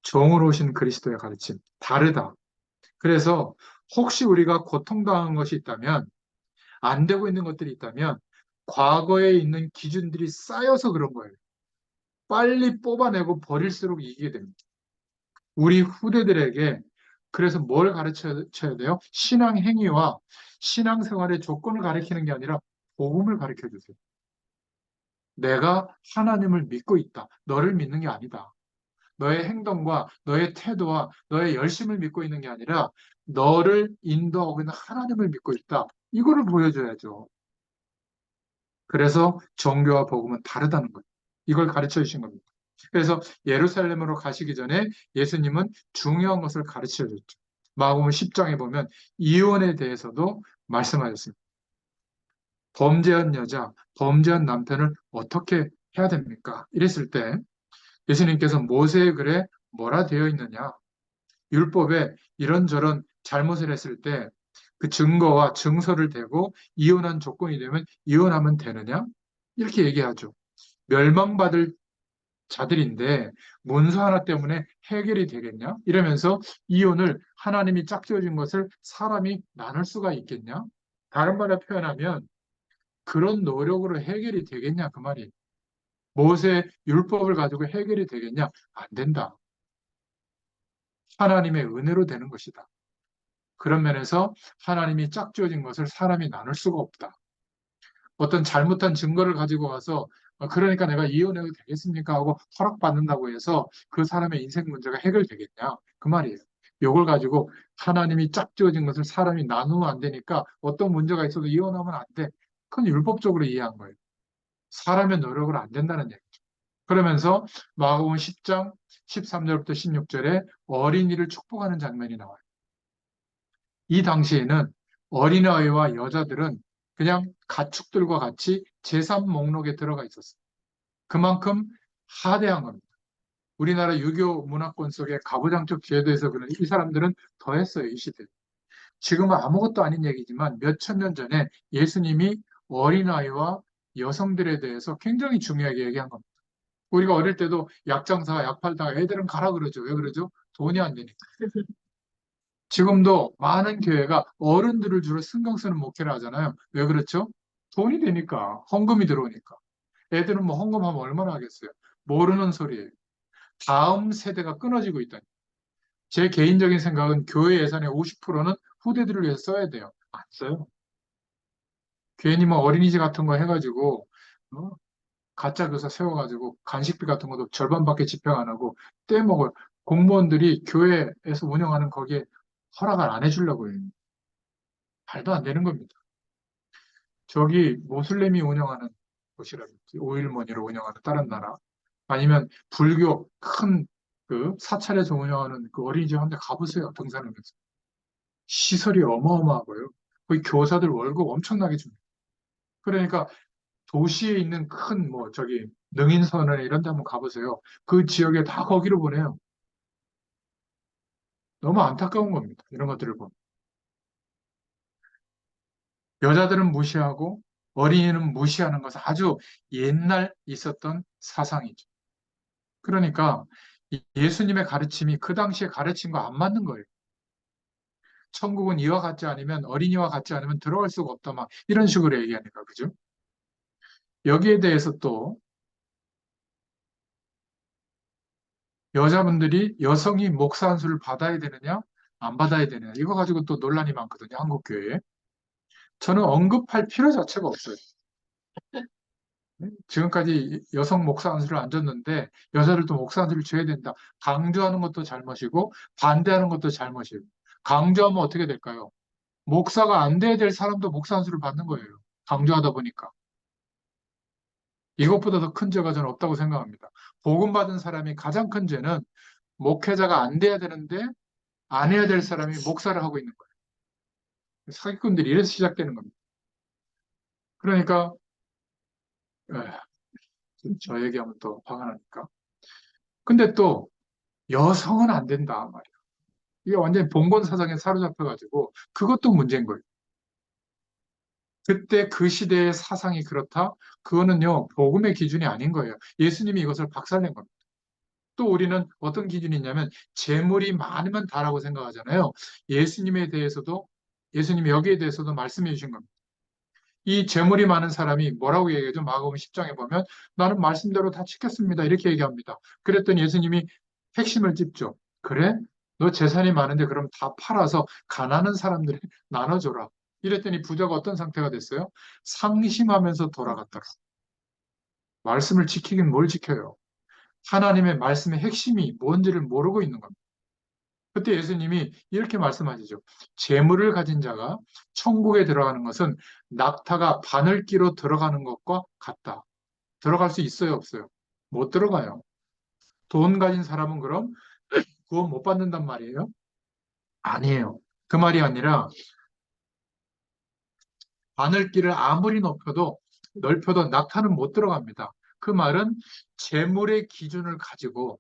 정으로 오신 그리스도의 가르침. 다르다. 그래서 혹시 우리가 고통당한 것이 있다면 안 되고 있는 것들이 있다면 과거에 있는 기준들이 쌓여서 그런 거예요. 빨리 뽑아내고 버릴수록 이기게 됩니다. 우리 후대들에게 그래서 뭘 가르쳐야 돼요? 신앙 행위와 신앙생활의 조건을 가르치는 게 아니라 복음을 가르쳐 주세요. 내가 하나님을 믿고 있다. 너를 믿는 게 아니다. 너의 행동과 너의 태도와 너의 열심을 믿고 있는 게 아니라 너를 인도하고 있는 하나님을 믿고 있다. 이거를 보여줘야죠. 그래서 종교와 복음은 다르다는 거예요. 이걸 가르쳐 주신 겁니다. 그래서 예루살렘으로 가시기 전에 예수님은 중요한 것을 가르쳐 줬죠. 마가복음 10장에 보면 이혼에 대해서도 말씀하셨습니다. 범죄한 여자, 범죄한 남편을 어떻게 해야 됩니까? 이랬을 때 예수님께서 모세의 글에 뭐라 되어 있느냐? 율법에 이런저런 잘못을 했을 때 그 증거와 증서를 대고 이혼한 조건이 되면 이혼하면 되느냐? 이렇게 얘기하죠. 멸망받을 자들인데 문서 하나 때문에 해결이 되겠냐? 이러면서 이혼을 하나님이 짝지어진 것을 사람이 나눌 수가 있겠냐? 다른 말로 표현하면 그런 노력으로 해결이 되겠냐? 그 말이에요. 모세 율법을 가지고 해결이 되겠냐? 안 된다. 하나님의 은혜로 되는 것이다. 그런 면에서 하나님이 짝지어진 것을 사람이 나눌 수가 없다. 어떤 잘못한 증거를 가지고 와서 그러니까 내가 이혼해도 되겠습니까? 하고 허락받는다고 해서 그 사람의 인생 문제가 해결되겠냐? 그 말이에요. 이걸 가지고 하나님이 짝지어진 것을 사람이 나누면 안 되니까 어떤 문제가 있어도 이혼하면 안 돼. 그건 율법적으로 이해한 거예요. 사람의 노력으로 안 된다는 얘기죠. 그러면서 마가복음 10장 13절부터 16절에 어린이를 축복하는 장면이 나와요. 이 당시에는 어린아이와 여자들은 그냥 가축들과 같이 제삼 목록에 들어가 있었어요. 그만큼 하대한 겁니다. 우리나라 유교 문화권 속에 가부장적 제도에서 그런 이 사람들은 더했어요, 이 시대. 지금은 아무것도 아닌 얘기지만 몇천 년 전에 예수님이 어린아이와 여성들에 대해서 굉장히 중요하게 얘기한 겁니다. 우리가 어릴 때도 약장사, 약 팔다가 애들은 가라 그러죠. 왜 그러죠? 돈이 안 되니까. 지금도 많은 교회가 어른들을 주로 신경 쓰는 목회를 하잖아요. 왜 그렇죠? 돈이 되니까, 헌금이 들어오니까. 애들은 뭐 헌금하면 얼마나 하겠어요? 모르는 소리예요. 다음 세대가 끊어지고 있다. 제 개인적인 생각은 교회 예산의 50%는 후대들을 위해서 써야 돼요. 안 써요. 괜히 뭐 어린이집 같은 거 해가지고, 어? 가짜 교사 세워가지고 간식비 같은 것도 절반밖에 집행 안 하고 떼먹을 공무원들이 교회에서 운영하는 거기에 허락을 안 해주려고 해요. 말도 안 되는 겁니다. 저기 모슬렘이 운영하는 곳이라든지 오일머니로 운영하는 다른 나라 아니면 불교 큰 그 사찰에서 운영하는 그 어린이집 한 대 가보세요. 등산하면서. 시설이 어마어마하고요. 거기 교사들 월급 엄청나게 줍니다. 그러니까 도시에 있는 큰 뭐 저기 능인선언 이런 데 한번 가보세요. 그 지역에 다 거기로 보내요. 너무 안타까운 겁니다. 이런 것들을 보면. 여자들은 무시하고 어린이는 무시하는 것은 아주 옛날 있었던 사상이죠. 그러니까 예수님의 가르침이 그 당시에 가르친 거 안 맞는 거예요. 천국은 이와 같지 않으면 어린이와 같지 않으면 들어갈 수가 없다. 막 이런 식으로 얘기하니까 그죠? 여기에 대해서 또 여자분들이 여성이 목사 안수를 받아야 되느냐 안 받아야 되느냐 이거 가지고 또 논란이 많거든요. 한국 교회에. 저는 언급할 필요 자체가 없어요. 지금까지 여성 목사 안수를 안 줬는데 여자들도 목사 안수를 줘야 된다. 강조하는 것도 잘못이고 반대하는 것도 잘못이에요. 강조하면 어떻게 될까요? 목사가 안 돼야 될 사람도 목사 안수를 받는 거예요. 강조하다 보니까. 이것보다 더 큰 죄가 저는 없다고 생각합니다. 복음 받은 사람이 가장 큰 죄는 목회자가 안 돼야 되는데 안 해야 될 사람이 목사를 하고 있는 거예요. 사기꾼들이 이래서 시작되는 겁니다. 그러니까 저 얘기하면 또 화가 나니까. 근데 또 여성은 안 된다 말이야. 이게 완전히 봉건 사상에 사로잡혀가지고 그것도 문제인 거예요. 그때 그 시대의 사상이 그렇다? 그거는요, 복음의 기준이 아닌 거예요. 예수님이 이것을 박살낸 겁니다. 또 우리는 어떤 기준이 있냐면, 재물이 많으면 다라고 생각하잖아요. 예수님에 대해서도, 예수님이 여기에 대해서도 말씀해 주신 겁니다. 이 재물이 많은 사람이 뭐라고 얘기하죠? 마가복음 10장에 보면 나는 말씀대로 다 지켰습니다. 이렇게 얘기합니다. 그랬더니 예수님이 핵심을 찝죠. 그래? 너 재산이 많은데 그럼 다 팔아서 가난한 사람들이 나눠줘라. 이랬더니 부자가 어떤 상태가 됐어요? 상심하면서 돌아갔더라. 말씀을 지키긴 뭘 지켜요? 하나님의 말씀의 핵심이 뭔지를 모르고 있는 겁니다. 그때 예수님이 이렇게 말씀하시죠. 재물을 가진 자가 천국에 들어가는 것은 낙타가 바늘기로 들어가는 것과 같다. 들어갈 수 있어요, 없어요? 못 들어가요. 돈 가진 사람은 그럼 구원 못 받는단 말이에요? 아니에요. 그 말이 아니라 바늘길을 아무리 넓혀도 낙타는 못 들어갑니다. 그 말은 재물의 기준을 가지고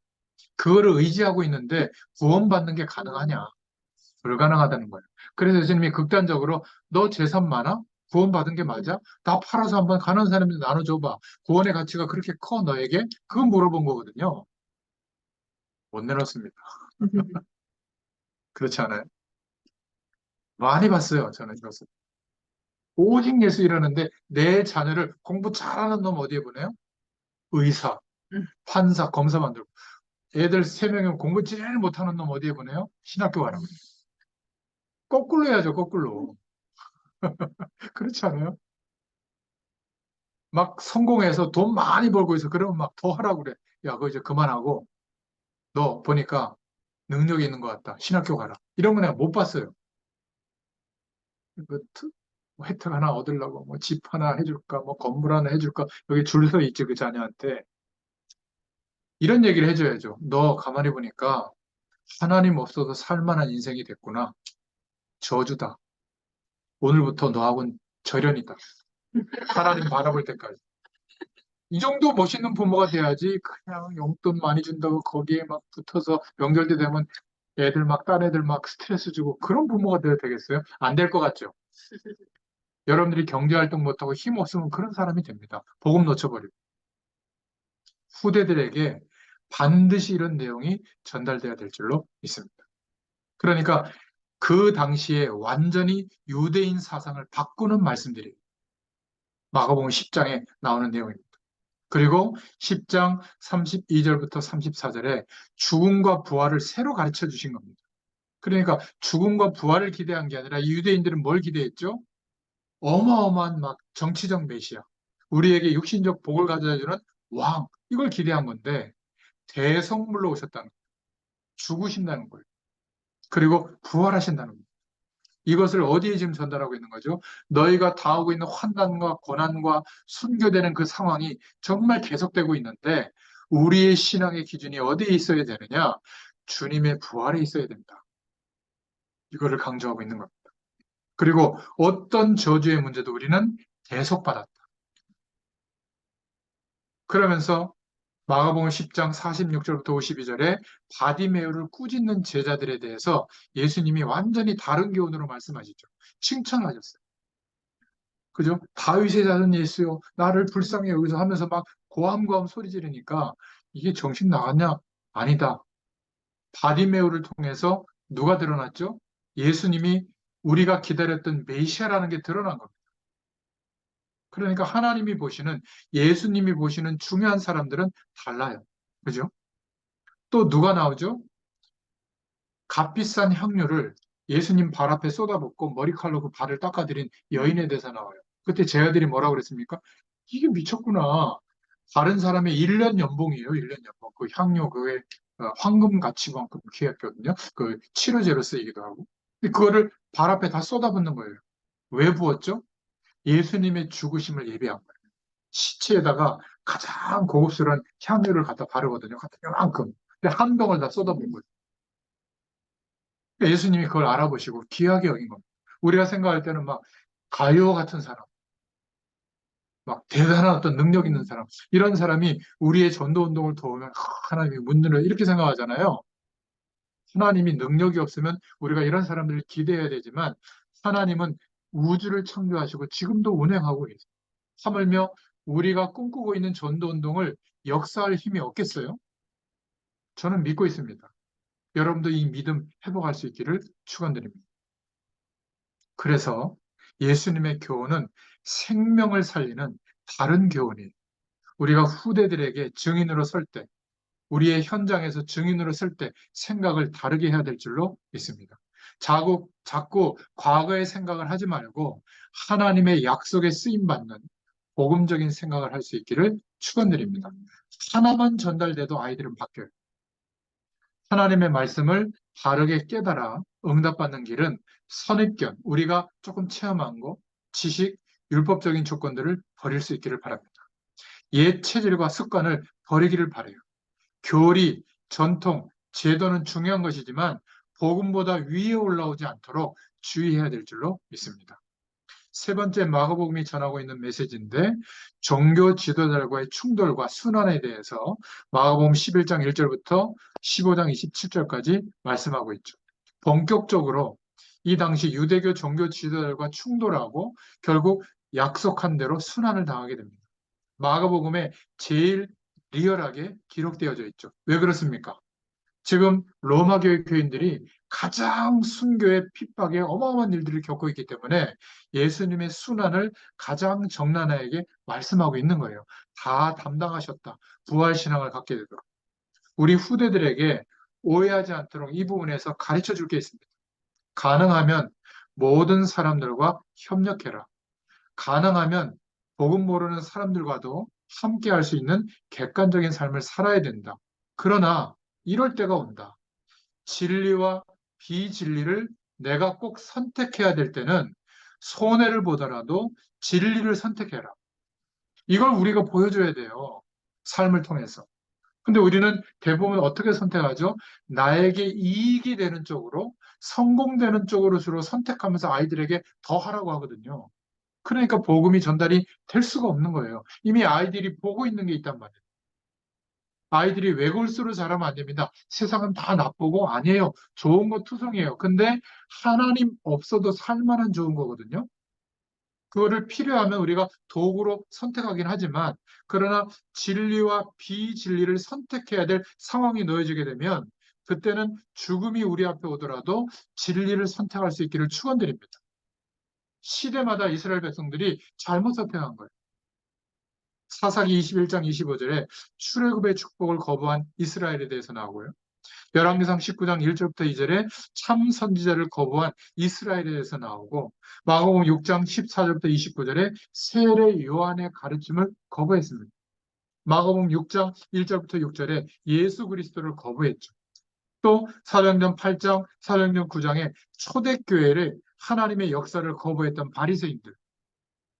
그거를 의지하고 있는데 구원받는 게 가능하냐? 불가능하다는 거예요. 그래서 예수님이 극단적으로 너 재산 많아? 구원받은 게 맞아? 나 팔아서 한번 가난한 사람들 나눠줘봐. 구원의 가치가 그렇게 커 너에게? 그건 물어본 거거든요. 못 내놓습니다. 그렇지 않아요? 많이 봤어요. 저는 이것을. 오직 예수 이러는데 내 자녀를 공부 잘하는 놈 어디에 보내요? 의사, 판사, 검사 만들고. 애들 세 명이면 공부 제일 못하는 놈 어디에 보내요? 신학교 가라고. 거꾸로 해야죠, 거꾸로. 그렇지 않아요? 막 성공해서 돈 많이 벌고 있어. 그러면 막 더 하라고 그래. 야, 그거 이제 그만하고, 너 보니까 능력이 있는 것 같다. 신학교 가라. 이런 거 내가 못 봤어요. 그 뭐 혜택 하나 얻으려고, 뭐 집 하나 해줄까, 뭐 건물 하나 해줄까, 여기 줄 서 있지, 그 자녀한테. 이런 얘기를 해줘야죠. 너 가만히 보니까 하나님 없어도 살만한 인생이 됐구나. 저주다. 오늘부터 너하고는 절연이다. 하나님 바라볼 때까지. 이 정도 멋있는 부모가 돼야지 그냥 용돈 많이 준다고 거기에 막 붙어서 명절 때 되면 애들 막 딴 애들 막 스트레스 주고 그런 부모가 돼야 되겠어요? 안 될 것 같죠? 여러분들이 경제활동 못하고 힘 없으면 그런 사람이 됩니다. 복음 놓쳐버리고. 후대들에게 반드시 이런 내용이 전달돼야 될 줄로 믿습니다. 그러니까 그 당시에 완전히 유대인 사상을 바꾸는 말씀들이 마가복음 10장에 나오는 내용입니다. 그리고 10장 32절부터 34절에 죽음과 부활을 새로 가르쳐 주신 겁니다. 그러니까 죽음과 부활을 기대한 게 아니라 이 유대인들은 뭘 기대했죠? 어마어마한 막 정치적 메시아, 우리에게 육신적 복을 가져다 주는 왕, 이걸 기대한 건데 대성물로 오셨다는 거예요. 죽으신다는 거예요. 그리고 부활하신다는 거예요. 이것을 어디에 지금 전달하고 있는 거죠? 너희가 당하고 있는 환난과 고난과 순교되는 그 상황이 정말 계속되고 있는데 우리의 신앙의 기준이 어디에 있어야 되느냐? 주님의 부활에 있어야 된다. 이거를 강조하고 있는 겁니다. 그리고 어떤 저주의 문제도 우리는 대속받았다. 그러면서 마가복음 10장 46절부터 52절에 바디메오를 꾸짖는 제자들에 대해서 예수님이 완전히 다른 교훈으로 말씀하시죠. 칭찬하셨어요. 그죠? 다윗의 자손 예수여 나를 불쌍히 여기서 하면서 막 고함고함 소리 지르니까 이게 정신 나갔냐? 아니다. 바디메오를 통해서 누가 드러났죠? 예수님이 우리가 기다렸던 메시아라는 게 드러난 겁니다. 그러니까 하나님이 보시는 예수님이 보시는 중요한 사람들은 달라요. 그죠? 또 누가 나오죠? 값비싼 향료를 예수님 발 앞에 쏟아붓고 머리칼로 그 발을 닦아드린 여인에 대해서 나와요. 그때 제 아들이 뭐라고 그랬습니까? 이게 미쳤구나. 다른 사람의 1년 연봉이에요. 1년 연봉. 그 향료 그게 황금 가치만큼 귀했거든요. 그 치료제로 쓰이기도 하고. 근데 그거를 발 앞에 다 쏟아붓는 거예요. 왜 부었죠? 예수님의 죽으심을 예비한 거예요. 시체에다가 가장 고급스러운 향료를 갖다 바르거든요. 같은 요만큼. 근데 한 병을 다 쏟아부은 거예요. 그러니까 예수님이 그걸 알아보시고 귀하게 여긴 겁니다. 우리가 생각할 때는 막 가요 같은 사람, 막 대단한 어떤 능력 있는 사람, 이런 사람이 우리의 전도 운동을 도우면 하나님이 문들을 이렇게 생각하잖아요. 하나님이 능력이 없으면 우리가 이런 사람들을 기대해야 되지만 하나님은 우주를 창조하시고 지금도 운행하고 계세요. 하물며 우리가 꿈꾸고 있는 전도 운동을 역사할 힘이 없겠어요? 저는 믿고 있습니다. 여러분도 이 믿음 회복할 수 있기를 축원드립니다. 그래서 예수님의 교훈은 생명을 살리는 다른 교훈이에요. 우리가 후대들에게 증인으로 설 때, 우리의 현장에서 증인으로 설 때 생각을 다르게 해야 될 줄로 믿습니다. 자꾸 과거의 생각을 하지 말고 하나님의 약속에 쓰임받는 복음적인 생각을 할 수 있기를 축원드립니다. 하나만 전달돼도 아이들은 바뀌어요. 하나님의 말씀을 바르게 깨달아 응답받는 길은 선입견, 우리가 조금 체험한 거, 지식, 율법적인 조건들을 버릴 수 있기를 바랍니다. 옛 체질과 습관을 버리기를 바라요. 교리, 전통, 제도는 중요한 것이지만 복음보다 위에 올라오지 않도록 주의해야 될 줄로 믿습니다. 세 번째 마가복음이 전하고 있는 메시지인데 종교 지도자들과의 충돌과 순환에 대해서 마가복음 11장 1절부터 15장 27절까지 말씀하고 있죠. 본격적으로 이 당시 유대교 종교 지도자들과 충돌하고 결국 약속한 대로 순환을 당하게 됩니다. 마가복음에 제일 리얼하게 기록되어져 있죠. 왜 그렇습니까? 지금 로마 교회 교인들이 가장 순교의 핍박에 어마어마한 일들을 겪고 있기 때문에 예수님의 순환을 가장 적나라하게 말씀하고 있는 거예요. 다 담당하셨다. 부활신앙을 갖게 되도록. 우리 후대들에게 오해하지 않도록 이 부분에서 가르쳐 줄 게 있습니다. 가능하면 모든 사람들과 협력해라. 가능하면 복음 모르는 사람들과도 함께 할 수 있는 객관적인 삶을 살아야 된다. 그러나 이럴 때가 온다. 진리와 비진리를 내가 꼭 선택해야 될 때는 손해를 보더라도 진리를 선택해라. 이걸 우리가 보여줘야 돼요. 삶을 통해서. 근데 우리는 대부분 어떻게 선택하죠? 나에게 이익이 되는 쪽으로, 성공되는 쪽으로 주로 선택하면서 아이들에게 더 하라고 하거든요. 그러니까 복음이 전달이 될 수가 없는 거예요. 이미 아이들이 보고 있는 게 있단 말이에요. 아이들이 외골수로 자라면 안 됩니다. 세상은 다 나쁘고 아니에요. 좋은 거 투성이에요. 근데 하나님 없어도 살만한 좋은 거거든요. 그거를 필요하면 우리가 도구로 선택하긴 하지만 그러나 진리와 비진리를 선택해야 될 상황이 놓여지게 되면 그때는 죽음이 우리 앞에 오더라도 진리를 선택할 수 있기를 축원드립니다. 시대마다 이스라엘 백성들이 잘못 선택한 거예요. 사사기 21장 25절에 출애굽의 축복을 거부한 이스라엘에 대해서 나오고요. 열왕기상 19장 1절부터 2절에 참 선지자를 거부한 이스라엘에 대해서 나오고 마가복음 6장 14절부터 29절에 세례 요한의 가르침을 거부했습니다. 마가복음 6장 1절부터 6절에 예수 그리스도를 거부했죠. 또 사도행전 8장, 사도행전 9장에 초대교회를 하나님의 역사를 거부했던 바리새인들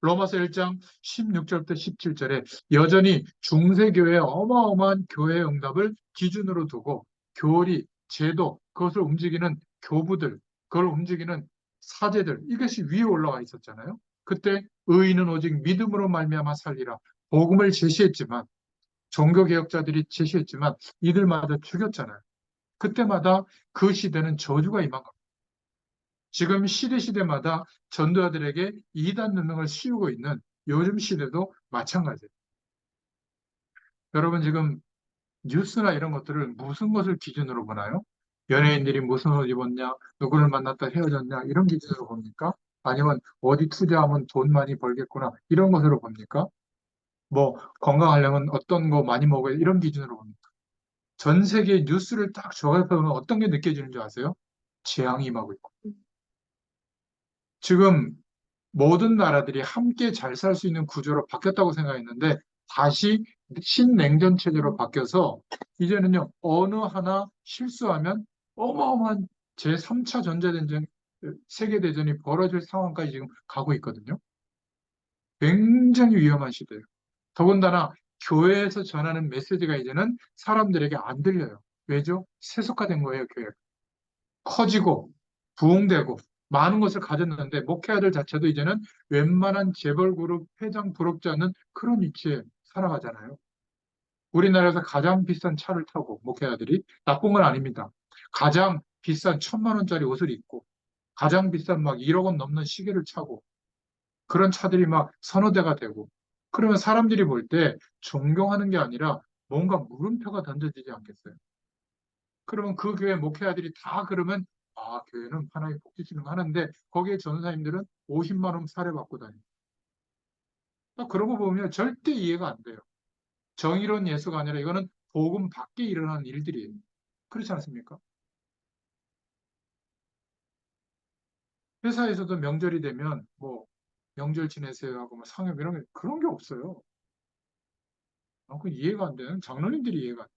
로마서 1장 16절부터 17절에 여전히 중세교회의 어마어마한 교회 응답을 기준으로 두고 교리, 제도, 그것을 움직이는 교부들, 그걸 움직이는 사제들, 이것이 위에 올라와 있었잖아요. 그때 의인은 오직 믿음으로 말미암아 살리라. 복음을 제시했지만 종교개혁자들이 제시했지만 이들마다 죽였잖아요. 그때마다 그 시대는 저주가 임한 겁니다. 지금 시대마다 전도자들에게 이단 누명을 씌우고 있는 요즘 시대도 마찬가지예요. 여러분 지금 뉴스나 이런 것들을 무슨 것을 기준으로 보나요? 연예인들이 무슨 옷 입었냐, 누구를 만났다 헤어졌냐 이런 기준으로 봅니까? 아니면 어디 투자하면 돈 많이 벌겠구나 이런 것으로 봅니까? 뭐 건강하려면 어떤 거 많이 먹어야 이런 기준으로 봅니까? 전 세계 뉴스를 딱 조합해보면 어떤 게 느껴지는 줄 아세요? 재앙이 임하고 있고. 지금 모든 나라들이 함께 잘 살 수 있는 구조로 바뀌었다고 생각했는데 다시 신냉전 체제로 바뀌어서 이제는요 어느 하나 실수하면 어마어마한 제3차 전자대전 세계대전이 벌어질 상황까지 지금 가고 있거든요. 굉장히 위험한 시대예요. 더군다나 교회에서 전하는 메시지가 이제는 사람들에게 안 들려요. 왜죠? 세속화된 거예요, 교회가. 커지고 부흥되고 많은 것을 가졌는데 목회자들 자체도 이제는 웬만한 재벌 그룹 회장 부럽지 않는 그런 위치에 살아가잖아요. 우리나라에서 가장 비싼 차를 타고 목회자들이 나쁜 건 아닙니다. 가장 비싼 1,000만 원짜리 옷을 입고 가장 비싼 막 1억 원 넘는 시계를 차고 그런 차들이 막 선호대가 되고 그러면 사람들이 볼 때 존경하는 게 아니라 뭔가 물음표가 던져지지 않겠어요? 그러면 그 교회 목회자들이 다 그러면 아, 교회는 하나님 복 주시는 거 하는데 거기에 전사님들은 50만 원 사례받고 다니고. 그런 거 보면 절대 이해가 안 돼요. 정의로운 예수가 아니라 이거는 복음 밖에 일어나는 일들이에요. 그렇지 않습니까? 회사에서도 명절이 되면 뭐 명절 지내세요 하고 뭐 상여 이런 게 그런 게 없어요. 그 이해가 안 되는 장로님들이 이해가 안 돼요.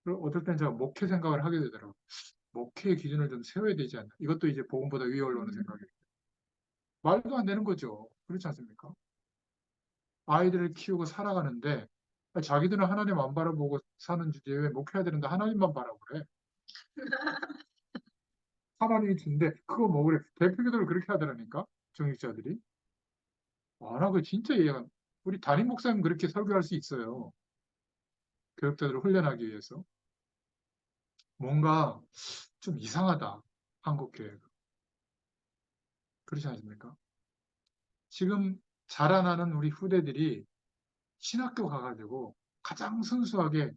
그리고 어떨 땐 제가 목회 생각을 하게 되더라고요. 목회의 기준을 좀 세워야 되지 않나. 이것도 이제 복음보다 위에 올라오는 생각이에요. 말도 안 되는 거죠. 그렇지 않습니까? 아이들을 키우고 살아가는데 자기들은 하나님 안 바라보고 사는 주제에 왜 목회해야 되는데 하나님만 바라보래. 하나님이 준대. 그거 뭐 그래. 대표기도를 그렇게 하더라니까. 정육자들이. 나 그거 진짜 이해가 안 우리 담임 목사님 그렇게 설교할 수 있어요. 교육자들을 훈련하기 위해서. 뭔가 좀 이상하다. 한국 교회가. 그렇지 않습니까? 지금 자라나는 우리 후대들이 신학교 가가지고 가장 순수하게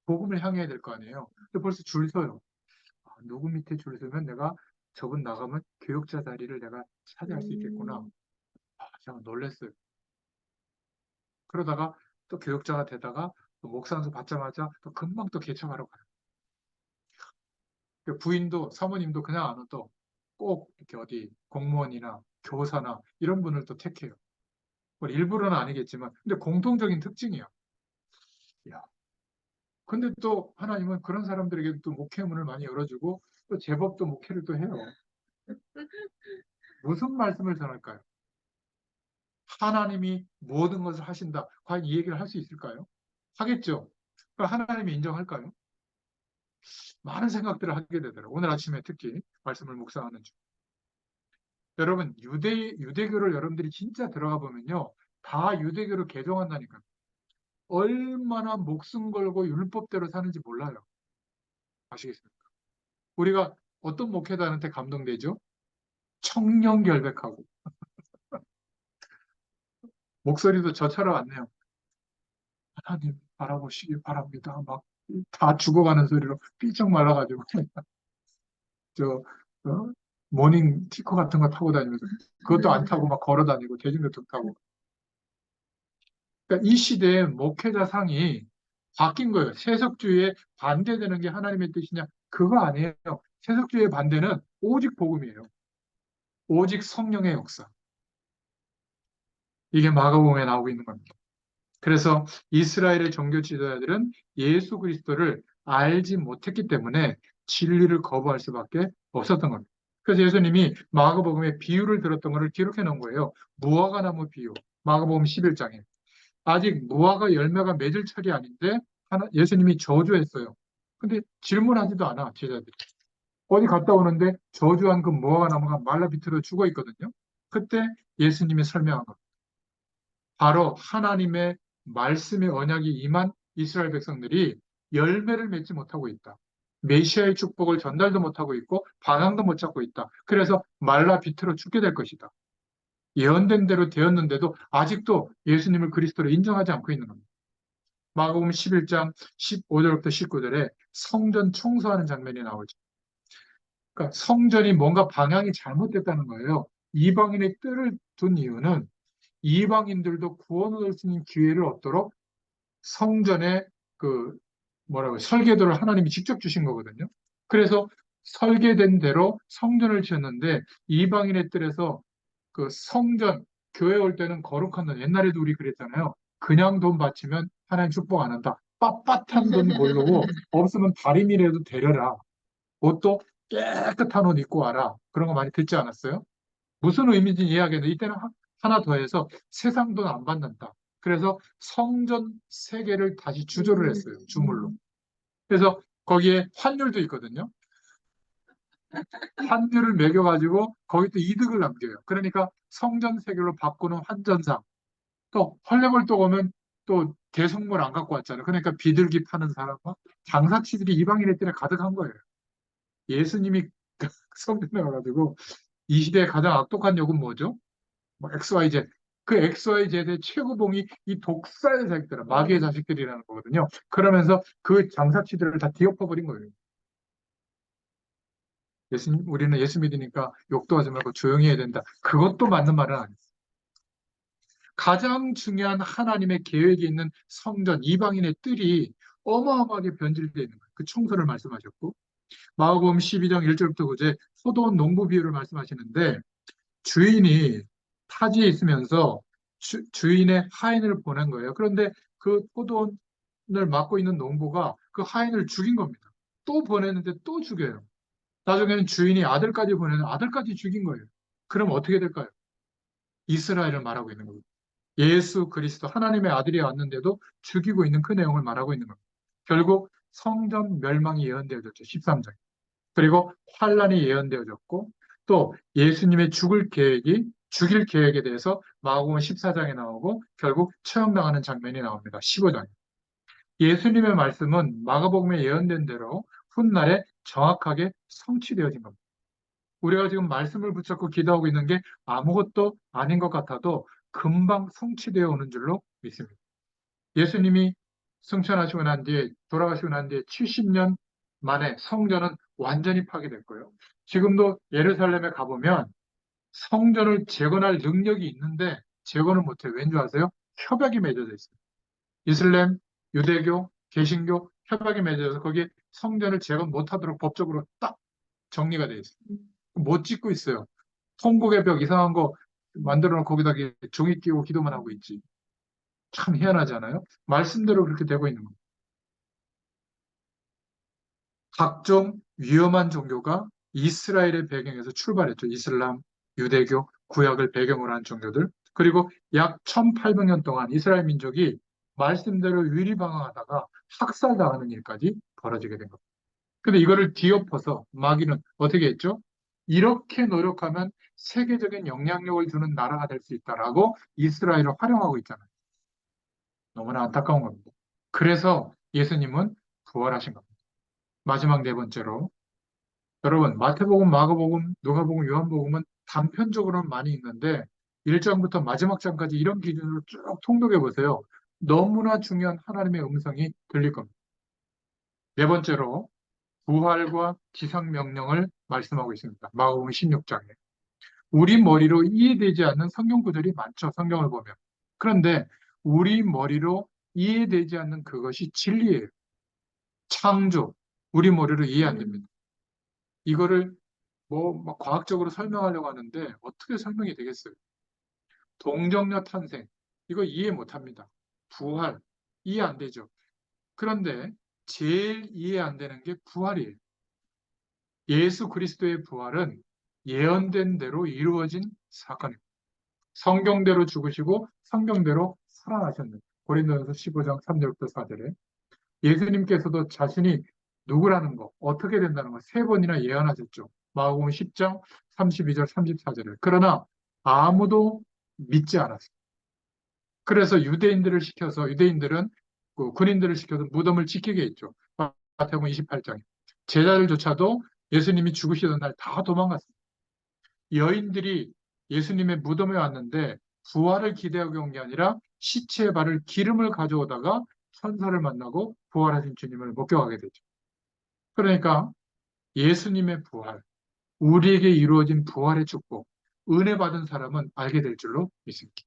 복음을 향해야 될 거 아니에요. 근데 벌써 줄 서요. 누구 밑에 줄 서면 내가 저분 나가면 교육자 자리를 내가 차지할 수 있겠구나. 제가 놀랐어요. 그러다가 또 교육자가 되다가 또 목사안수 받자마자 또 금방 또 개척하러 가요. 그 부인도 사모님도 그냥 안 와도 꼭 이렇게 어디 공무원이나 교사나 이런 분을 또 택해요. 뭐 일부러는 아니겠지만 근데 공통적인 특징이야. 야, 근데 또 하나님은 그런 사람들에게 또 목회 문을 많이 열어주고 또 제법 또 목회를 또 해요. 무슨 말씀을 전할까요? 하나님이 모든 것을 하신다. 과연 이 얘기를 할 수 있을까요? 하겠죠. 그럼 하나님이 인정할까요? 많은 생각들을 하게 되더라고요. 오늘 아침에 특히 말씀을 묵상하는 중. 여러분, 유대교를 여러분들이 진짜 들어가 보면요. 다 유대교를 개종한다니까요. 얼마나 목숨 걸고 율법대로 사는지 몰라요. 아시겠습니까? 우리가 어떤 목회자한테 감동되죠? 청렴결백하고 목소리도 저처럼 안 내요. 하나님 바라보시기 바랍니다. 막 다 죽어가는 소리로 삐쩍 말라가지고 저 모닝 티커 같은 거 타고 다니면서 그것도 안 타고 막 걸어 다니고 대중교통 타고 그러니까 이 시대의 목회자 상이 바뀐 거예요. 세속주의에 반대되는 게 하나님의 뜻이냐? 그거 아니에요. 세속주의의 반대는 오직 복음이에요. 오직 성령의 역사. 이게 마가복음에 나오고 있는 겁니다. 그래서 이스라엘의 종교 지도자들은 예수 그리스도를 알지 못했기 때문에 진리를 거부할 수밖에 없었던 겁니다. 그래서 예수님이 마가복음에 비유를 들었던 것을 기록해 놓은 거예요. 무화과 나무 비유. 마가복음 11장에. 아직 무화과 열매가 맺을 철이 아닌데 예수님이 저주했어요. 근데 질문하지도 않아, 제자들이. 어디 갔다 오는데 저주한 그 무화과 나무가 말라 비틀어 죽어 있거든요. 그때 예수님이 설명한 겁니다. 바로 하나님의 말씀의 언약이 임한 이스라엘 백성들이 열매를 맺지 못하고 있다. 메시아의 축복을 전달도 못하고 있고 방향도 못 잡고 있다. 그래서 말라 비틀어 죽게 될 것이다. 예언된 대로 되었는데도 아직도 예수님을 그리스도로 인정하지 않고 있는 겁니다. 마가복음 11장 15절부터 19절에 성전 청소하는 장면이 나오죠. 그러니까 성전이 뭔가 방향이 잘못됐다는 거예요. 이방인의 뜰을 둔 이유는 이방인들도 구원을 얻을 수 있는 기회를 얻도록 성전의 그 뭐라고 설계도를 하나님이 직접 주신 거거든요. 그래서 설계된 대로 성전을 지었는데 이방인의 뜰에서 그 성전 교회 올 때는 거룩한 돈 옛날에도 우리 그랬잖아요. 그냥 돈 바치면 하나님 축복 안 한다. 빳빳한 돈 모르고 없으면 다림이라도 데려라. 옷도 깨끗한 옷 입고 와라. 그런 거 많이 듣지 않았어요? 무슨 의미인지 이해하겠는데 이때는 하나 더해서 세상 돈 안 받는다. 그래서 성전 세 개를 다시 주조를 했어요. 주물로. 그래서 거기에 환율도 있거든요. 환율을 매겨가지고 거기 또 이득을 남겨요. 그러니까 성전 세 개로 바꾸는 환전상. 또 헐레벌떡 오면 또 대성물 안 갖고 왔잖아요. 그러니까 비둘기 파는 사람과 장사치들이 이방인의 뜰에 가득한 거예요. 예수님이 성전에 와가지고 이 시대의 가장 악독한 욕은 뭐죠? 뭐 XYZ. 그 XYZ의 최고봉이 이 독사의 자식들, 마귀의 자식들이라는 거거든요. 그러면서 그 장사치들을 다 뒤엎어버린 거예요. 우리는 예수 믿으니까 욕도 하지 말고 조용히 해야 된다. 그것도 맞는 말은 아니에요. 가장 중요한 하나님의 계획이 있는 성전, 이방인의 뜰이 어마어마하게 변질되어 있는 거예요. 그 청소를 말씀하셨고, 마가복음 12장 1절부터 9절 포도원 농부 비유를 말씀하시는데, 주인이 타지에 있으면서 주인의 하인을 보낸 거예요. 그런데 그 포도원을 맡고 있는 농부가 그 하인을 죽인 겁니다. 또 보냈는데 또 죽여요. 나중에는 주인이 아들까지 보내는 아들까지 죽인 거예요. 그럼 어떻게 될까요? 이스라엘을 말하고 있는 겁니다. 예수 그리스도 하나님의 아들이 왔는데도 죽이고 있는 그 내용을 말하고 있는 겁니다. 결국 성전 멸망이 예언되어졌죠. 13장. 그리고 환란이 예언되어졌고 또 예수님의 죽일 계획에 대해서 마가복음 14장에 나오고 결국 처형당하는 장면이 나옵니다. 15장. 예수님의 말씀은 마가복음에 예언된 대로 훗날에 정확하게 성취되어진 겁니다. 우리가 지금 말씀을 붙잡고 기도하고 있는 게 아무것도 아닌 것 같아도 금방 성취되어 오는 줄로 믿습니다. 예수님이 승천하시고 난 뒤에, 돌아가시고 난 뒤에 70년 만에 성전은 완전히 파괴됐고요. 지금도 예루살렘에 가보면 성전을 재건할 능력이 있는데 재건을 못해요. 왠지 아세요? 협약이 맺어져 있어요. 이슬람, 유대교, 개신교 협약이 맺어져서 거기에 성전을 재건 못하도록 법적으로 딱 정리가 돼 있어요. 못 짓고 있어요. 통곡의 벽 이상한 거 만들어 놓고 거기다 종이 끼고 기도만 하고 있지. 참 희한하지 않아요? 말씀대로 그렇게 되고 있는 겁니다. 각종 위험한 종교가 이스라엘의 배경에서 출발했죠. 이슬람, 유대교, 구약을 배경으로 한 종교들. 그리고 약 1800년 동안 이스라엘 민족이 말씀대로 위리방황하다가 학살당하는 일까지 벌어지게 된 겁니다. 근데 이거를 뒤엎어서 마귀는 어떻게 했죠? 이렇게 노력하면 세계적인 영향력을 주는 나라가 될 수 있다라고 이스라엘을 활용하고 있잖아요. 너무나 안타까운 겁니다. 그래서 예수님은 부활하신 겁니다. 마지막 네 번째로 여러분 마태복음, 마가복음, 누가복음, 요한복음은 단편적으로는 많이 있는데 1장부터 마지막 장까지 이런 기준으로 쭉 통독해 보세요. 너무나 중요한 하나님의 음성이 들릴 겁니다. 네 번째로 부활과 지상명령을 말씀하고 있습니다. 마가복음 16장에. 우리 머리로 이해되지 않는 성경 구절이 많죠. 성경을 보면. 그런데 우리 머리로 이해되지 않는 그것이 진리예요. 창조. 우리 머리로 이해 안 됩니다. 이거를 막 과학적으로 설명하려고 하는데 어떻게 설명이 되겠어요? 동정녀 탄생. 이거 이해 못 합니다. 부활. 이해 안 되죠. 그런데 제일 이해 안 되는 게 부활이에요. 예수 그리스도의 부활은 예언된 대로 이루어진 사건입니다. 성경대로 죽으시고 성경대로 살아나셨는데 고린도전서 15장 3절부터 4절에 예수님께서도 자신이 누구라는 거, 어떻게 된다는 거 세 번이나 예언하셨죠. 마가복음 10장 32절 34절에. 그러나 아무도 믿지 않았어요. 그래서 유대인들은 그 군인들을 시켜서 무덤을 지키게 했죠. 마태복음 28장에. 제자들조차도 예수님이 죽으시던 날 다 도망갔어요. 여인들이 예수님의 무덤에 왔는데 부활을 기대하고 온 게 아니라 시체에 바를 기름을 가져오다가 천사를 만나고 부활하신 주님을 목격하게 되죠. 그러니까 예수님의 부활, 우리에게 이루어진 부활의 축복, 은혜 받은 사람은 알게 될 줄로 믿습니다.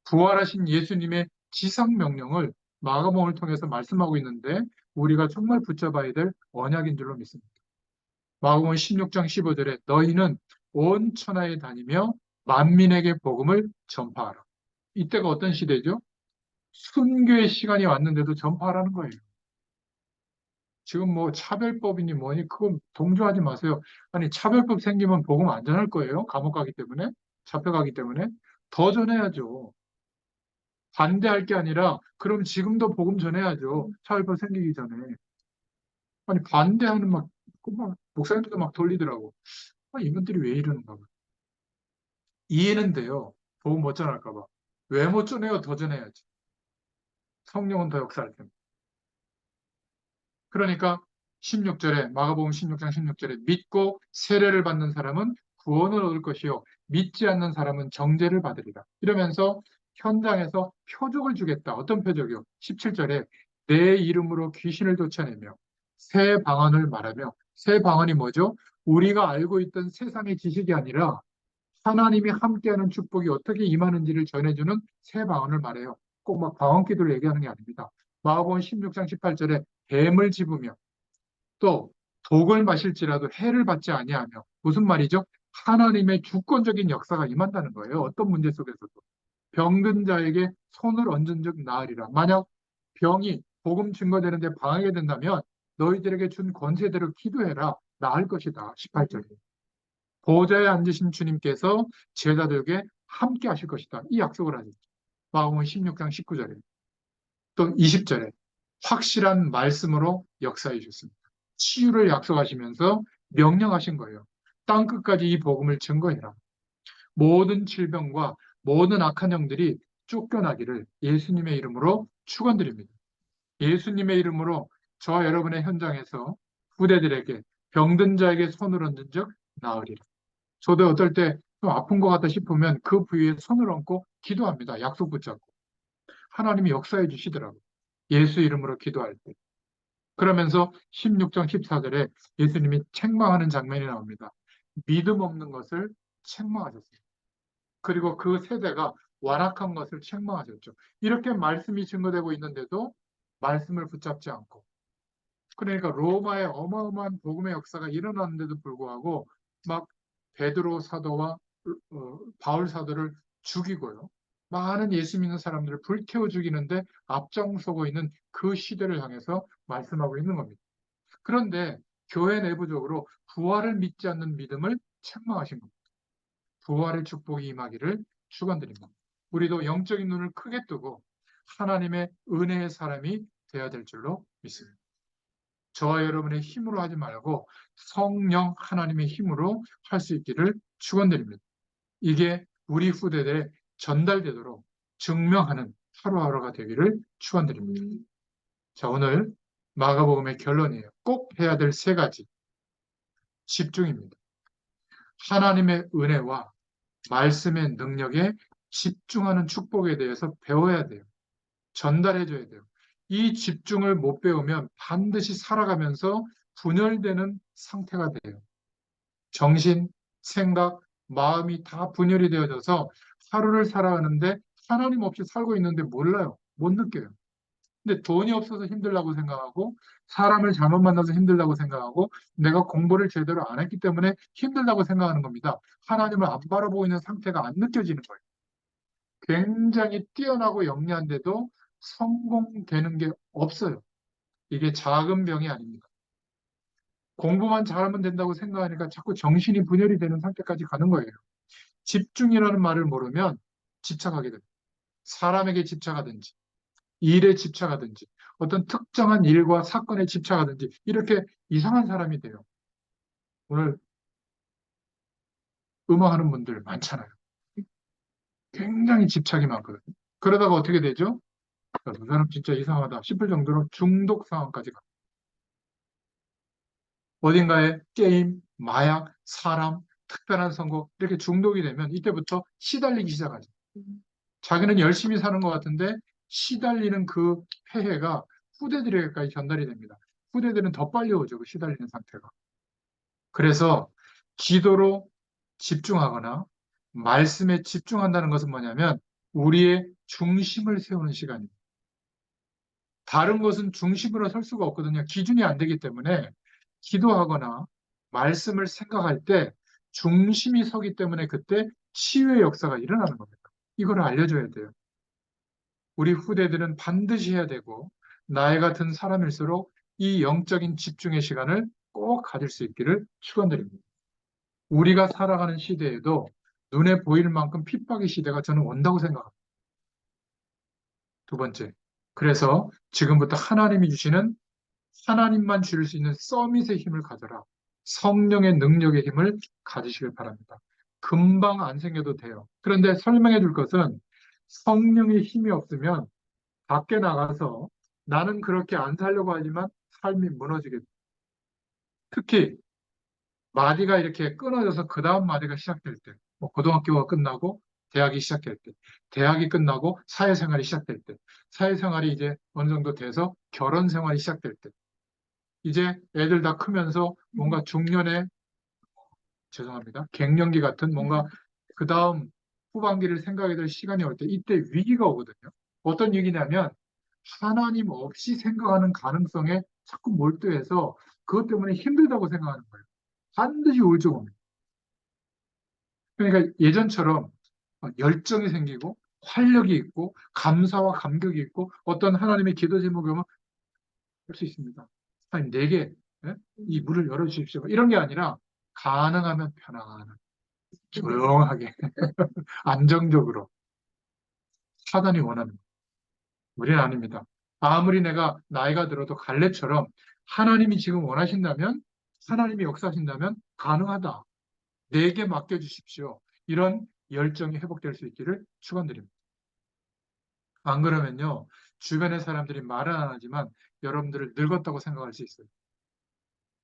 부활하신 예수님의 지상 명령을 마가복음을 통해서 말씀하고 있는데 우리가 정말 붙잡아야 될 언약인 줄로 믿습니다. 마가복음 16장 15절에 너희는 온 천하에 다니며 만민에게 복음을 전파하라. 이때가 어떤 시대죠? 순교의 시간이 왔는데도 전파하라는 거예요. 지금 뭐 차별법이니 뭐니 그건 동조하지 마세요. 아니 차별법 생기면 복음 안 전할 거예요. 감옥 가기 때문에 잡혀가기 때문에 더 전해야죠. 반대할 게 아니라 그럼 지금도 복음 전해야죠. 차별법 생기기 전에. 아니 반대하는 막 목사님들도 막 돌리더라고. 아, 이분들이 왜 이러는가 봐. 이해는 돼요. 복음 못 전할까 봐. 왜 못 전해요? 더 전해야지. 성령은 더 역사할 텐데. 그러니까 16절에 마가복음 16장 16절에 믿고 세례를 받는 사람은 구원을 얻을 것이요 믿지 않는 사람은 정죄를 받으리라. 이러면서 현장에서 표적을 주겠다. 어떤 표적이요? 17절에 내 이름으로 귀신을 쫓아내며 새 방언을 말하며, 새 방언이 뭐죠? 우리가 알고 있던 세상의 지식이 아니라 하나님이 함께하는 축복이 어떻게 임하는지를 전해주는 새 방언을 말해요. 꼭 막 방언 기도를 얘기하는 게 아닙니다. 마가복음 16장 18절에 뱀을 집으며 또 독을 마실지라도 해를 받지 아니하며, 무슨 말이죠? 하나님의 주권적인 역사가 임한다는 거예요. 어떤 문제 속에서도. 병든 자에게 손을 얹은 즉 나으리라. 만약 병이 복음 증거되는데 방하게 된다면 너희들에게 준 권세대로 기도해라. 나을 것이다. 18절에. 보좌에 앉으신 주님께서 제자들에게 함께 하실 것이다. 이 약속을 하셨죠. 마가복음 16장 19절에. 또 20절에 확실한 말씀으로 역사해 주셨습니다. 치유를 약속하시면서 명령하신 거예요. 땅 끝까지 이 복음을 증거해라. 모든 질병과 모든 악한 영들이 쫓겨나기를 예수님의 이름으로 축원드립니다. 예수님의 이름으로 저와 여러분의 현장에서 후대들에게 병든 자에게 손을 얹은 적 나으리라. 저도 어떨 때 좀 아픈 것 같다 싶으면 그 부위에 손을 얹고 기도합니다. 약속 붙잡고. 하나님이 역사해 주시더라고요. 예수 이름으로 기도할 때. 그러면서 16장 14절에 예수님이 책망하는 장면이 나옵니다. 믿음 없는 것을 책망하셨어요. 그리고 그 세대가 완악한 것을 책망하셨죠. 이렇게 말씀이 증거되고 있는데도 말씀을 붙잡지 않고, 그러니까 로마의 어마어마한 복음의 역사가 일어났는데도 불구하고 막 베드로 사도와 바울 사도를 죽이고요. 많은 예수 믿는 사람들을 불태워 죽이는데 앞장서고 있는 그 시대를 향해서 말씀하고 있는 겁니다. 그런데 교회 내부적으로 부활을 믿지 않는 믿음을 책망하신 겁니다. 부활의 축복이 임하기를 축원드립니다. 우리도 영적인 눈을 크게 뜨고 하나님의 은혜의 사람이 되어야 될 줄로 믿습니다. 저와 여러분의 힘으로 하지 말고 성령 하나님의 힘으로 할 수 있기를 축원드립니다. 이게 우리 후대들에 전달되도록 증명하는 하루하루가 되기를 축원드립니다. 자, 오늘 마가복음의 결론이에요. 꼭 해야 될 세 가지. 집중입니다. 하나님의 은혜와 말씀의 능력에 집중하는 축복에 대해서 배워야 돼요. 전달해줘야 돼요. 이 집중을 못 배우면 반드시 살아가면서 분열되는 상태가 돼요. 정신, 생각, 마음이 다 분열이 되어져서 하루를 살아가는데 하나님 없이 살고 있는데 몰라요. 못 느껴요. 근데 돈이 없어서 힘들다고 생각하고 사람을 잘못 만나서 힘들다고 생각하고 내가 공부를 제대로 안 했기 때문에 힘들다고 생각하는 겁니다. 하나님을 안 바라보고 있는 상태가 안 느껴지는 거예요. 굉장히 뛰어나고 영리한데도 성공되는 게 없어요. 이게 작은 병이 아닙니다. 공부만 잘하면 된다고 생각하니까 자꾸 정신이 분열이 되는 상태까지 가는 거예요. 집중이라는 말을 모르면 집착하게 됩니다. 사람에게 집착하든지, 일에 집착하든지, 어떤 특정한 일과 사건에 집착하든지, 이렇게 이상한 사람이 돼요. 오늘 음악하는 분들 많잖아요. 굉장히 집착이 많거든요. 그러다가 어떻게 되죠? 야, 저 사람 진짜 이상하다 싶을 정도로 중독 상황까지 가요. 어딘가에 게임, 마약, 사람, 특별한 선거 이렇게 중독이 되면 이때부터 시달리기 시작하죠. 자기는 열심히 사는 것 같은데 시달리는 그 폐해가 후대들에게까지 전달이 됩니다. 후대들은 더 빨리 오죠. 그 시달리는 상태가. 그래서 기도로 집중하거나 말씀에 집중한다는 것은 뭐냐면 우리의 중심을 세우는 시간입니다. 다른 것은 중심으로 설 수가 없거든요. 기준이 안 되기 때문에 기도하거나 말씀을 생각할 때 중심이 서기 때문에 그때 치유의 역사가 일어나는 겁니다. 이걸 알려줘야 돼요. 우리 후대들은 반드시 해야 되고 나이가 든 사람일수록 이 영적인 집중의 시간을 꼭 가질 수 있기를 축원드립니다. 우리가 살아가는 시대에도 눈에 보일 만큼 핍박의 시대가 저는 온다고 생각합니다. 두 번째, 그래서 지금부터 하나님이 주시는 하나님만 주실 수 있는 서밋의 힘을 가져라. 성령의 능력의 힘을 가지시길 바랍니다. 금방 안 생겨도 돼요. 그런데 설명해 줄 것은 성령의 힘이 없으면 밖에 나가서 나는 그렇게 안 살려고 하지만 삶이 무너지게 돼요. 특히 마디가 이렇게 끊어져서 그 다음 마디가 시작될 때, 뭐 고등학교가 끝나고 대학이 시작될 때, 대학이 끝나고 사회생활이 시작될 때, 사회생활이 이제 어느 정도 돼서 결혼 생활이 시작될 때, 이제 애들 다 크면서 뭔가 중년의, 죄송합니다, 갱년기 같은 뭔가 그 다음 후반기를 생각해야 될 시간이 올 때 이때 위기가 오거든요. 어떤 위기냐면 하나님 없이 생각하는 가능성에 자꾸 몰두해서 그것 때문에 힘들다고 생각하는 거예요. 반드시 우울증 옵니다. 그러니까 예전처럼 열정이 생기고 활력이 있고 감사와 감격이 있고 어떤 하나님의 기도 제목이 오면 할 수 있습니다. 하나님 내게 이 문을 열어주십시오. 이런 게 아니라 가능하면 편안한, 조용하게, 안정적으로 사단이 원하는 거. 우리는 아닙니다. 아무리 내가 나이가 들어도 갈렙처럼 하나님이 지금 원하신다면, 하나님이 역사하신다면 가능하다. 내게 맡겨주십시오. 이런 열정이 회복될 수 있기를 축원드립니다. 안 그러면요, 주변의 사람들이 말은 안 하지만 여러분들을 늙었다고 생각할 수 있어요.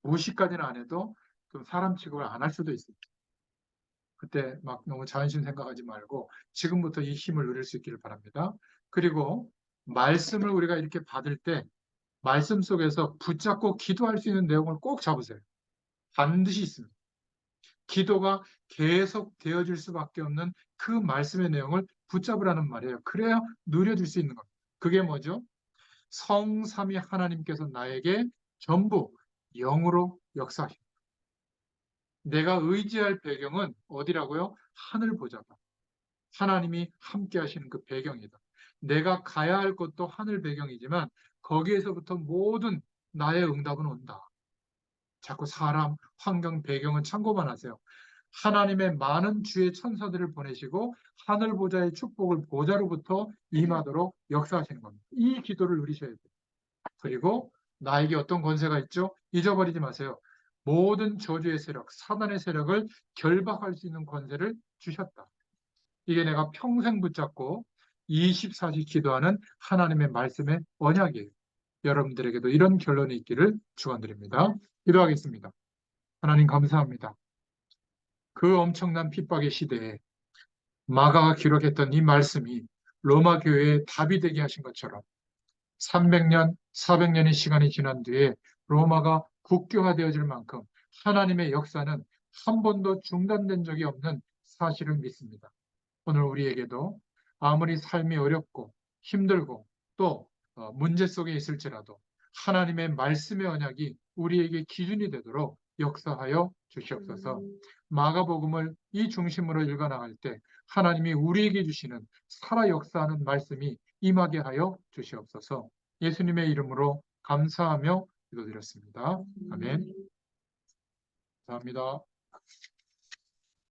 무시까지는 안 해도 좀 사람 취급을 안 할 수도 있어요. 그때 막 너무 자존심 생각하지 말고 지금부터 이 힘을 누릴 수 있기를 바랍니다. 그리고 말씀을 우리가 이렇게 받을 때 말씀 속에서 붙잡고 기도할 수 있는 내용을 꼭 잡으세요. 반드시 있습니다. 기도가 계속 되어질 수밖에 없는 그 말씀의 내용을 붙잡으라는 말이에요. 그래야 누려질 수 있는 겁니다. 그게 뭐죠? 성삼위 하나님께서 나에게 전부 영으로 역사하십니다. 내가 의지할 배경은 어디라고요? 하늘 보좌다. 하나님이 함께 하시는 그 배경이다. 내가 가야 할 곳도 하늘 배경이지만 거기에서부터 모든 나의 응답은 온다. 자꾸 사람, 환경, 배경은 참고만 하세요. 하나님의 많은 주의 천사들을 보내시고 하늘 보좌의 축복을 보좌로부터 임하도록 역사하시는 겁니다. 이 기도를 누리셔야 돼요. 그리고 나에게 어떤 권세가 있죠? 잊어버리지 마세요. 모든 저주의 세력, 사단의 세력을 결박할 수 있는 권세를 주셨다. 이게 내가 평생 붙잡고 24시 기도하는 하나님의 말씀의 언약이에요. 여러분들에게도 이런 결론이 있기를 축원드립니다. 기도하겠습니다. 하나님 감사합니다. 그 엄청난 핍박의 시대에 마가가 기록했던 이 말씀이 로마 교회의 답이 되게 하신 것처럼 300년, 400년의 시간이 지난 뒤에 로마가 국교화되어질 만큼 하나님의 역사는 한 번도 중단된 적이 없는 사실을 믿습니다. 오늘 우리에게도 아무리 삶이 어렵고 힘들고 또 문제 속에 있을지라도 하나님의 말씀의 언약이 우리에게 기준이 되도록 역사하여 주시옵소서. 마가복음을 이 중심으로 읽어나갈 때 하나님이 우리에게 주시는 살아 역사하는 말씀이 임하게 하여 주시옵소서. 예수님의 이름으로 감사하며 기도드렸습니다. 아멘. 감사합니다.